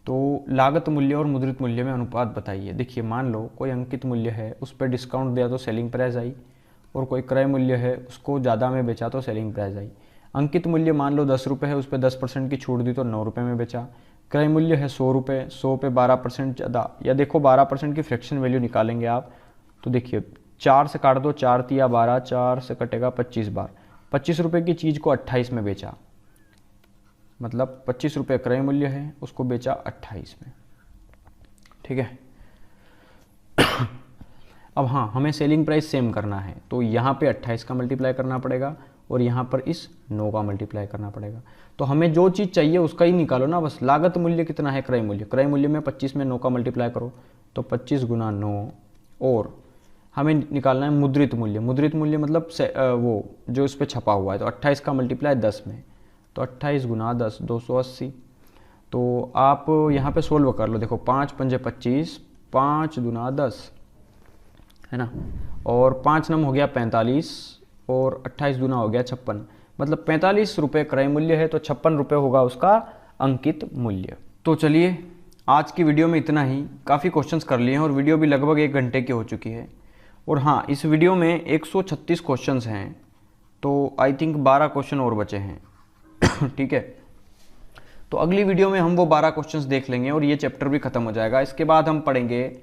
तो लागत मूल्य और मुद्रित मूल्य में अनुपात बताइए। देखिए मान लो कोई अंकित मूल्य है, उस पर डिस्काउंट दिया तो सेलिंग प्राइस आई, और कोई क्रय मूल्य है उसको ज़्यादा में बेचा तो सेलिंग प्राइस आई। अंकित मूल्य मान लो 10 रुपये है, उस पर 10% की छूट दी तो 9 रुपये में बेचा। क्रय मूल्य है 100 रुपये, 100 पे 12% ज़्यादा, या देखो 12% की फ्रैक्शन वैल्यू निकालेंगे आप, तो देखिए 4 से काट दो, 4 तिया 12, 4 से कटेगा 25 बार, 25 रुपये की चीज़ को 28 में बेचा, मतलब 25 रुपये क्रय मूल्य है, उसको बेचा 28 में। ठीक है अब हाँ, हमें सेलिंग प्राइस सेम करना है, तो यहाँ पे 28 का मल्टीप्लाई करना पड़ेगा और यहाँ पर इस 9 का मल्टीप्लाई करना पड़ेगा। तो हमें जो चीज़ चाहिए उसका ही निकालो ना बस। लागत मूल्य कितना है, क्रय मूल्य, क्रय मूल्य में 25 में 9 का मल्टीप्लाई करो, तो 25 गुना 9, और हमें निकालना है मुद्रित मूल्य। मुद्रित मूल्य मतलब वो जो इस पर छपा हुआ है, तो 28 का मल्टीप्लाई 10 में, तो 28 गुना 10 280। तो आप यहाँ पे सोल्व कर लो, देखो 5 पंजे 25, 5 दुना 10 है ना, और 5 नम हो गया 45, और 28 दुना हो गया 56, मतलब 45 रुपये क्रय मूल्य है, तो 56 रुपये होगा उसका अंकित मूल्य। तो चलिए आज की वीडियो में इतना ही, काफ़ी क्वेश्चंस कर लिए हैं और वीडियो भी लगभग 1 घंटे की हो चुकी है। और हाँ, इस वीडियो में 136 क्वेश्चंस हैं, तो आई थिंक 12 क्वेश्चन और बचे हैं। ठीक है, तो अगली वीडियो में हम वो 12 क्वेश्चंस देख लेंगे और ये चैप्टर भी खत्म हो जाएगा। इसके बाद हम पढ़ेंगे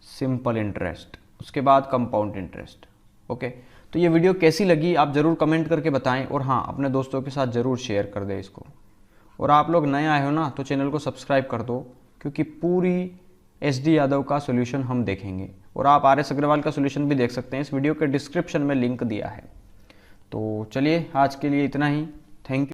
सिंपल इंटरेस्ट, उसके बाद कंपाउंड इंटरेस्ट। ओके, तो ये वीडियो कैसी लगी आप ज़रूर कमेंट करके बताएं, और हाँ, अपने दोस्तों के साथ ज़रूर शेयर कर दें इसको। और आप लोग नए आए हो ना, तो चैनल को सब्सक्राइब कर दो, क्योंकि पूरी SD यादव का सोल्यूशन हम देखेंगे, और आप RS अग्रवाल का सोल्यूशन भी देख सकते हैं। इस वीडियो के डिस्क्रिप्शन में लिंक दिया है। तो चलिए, आज के लिए इतना ही। Thank you.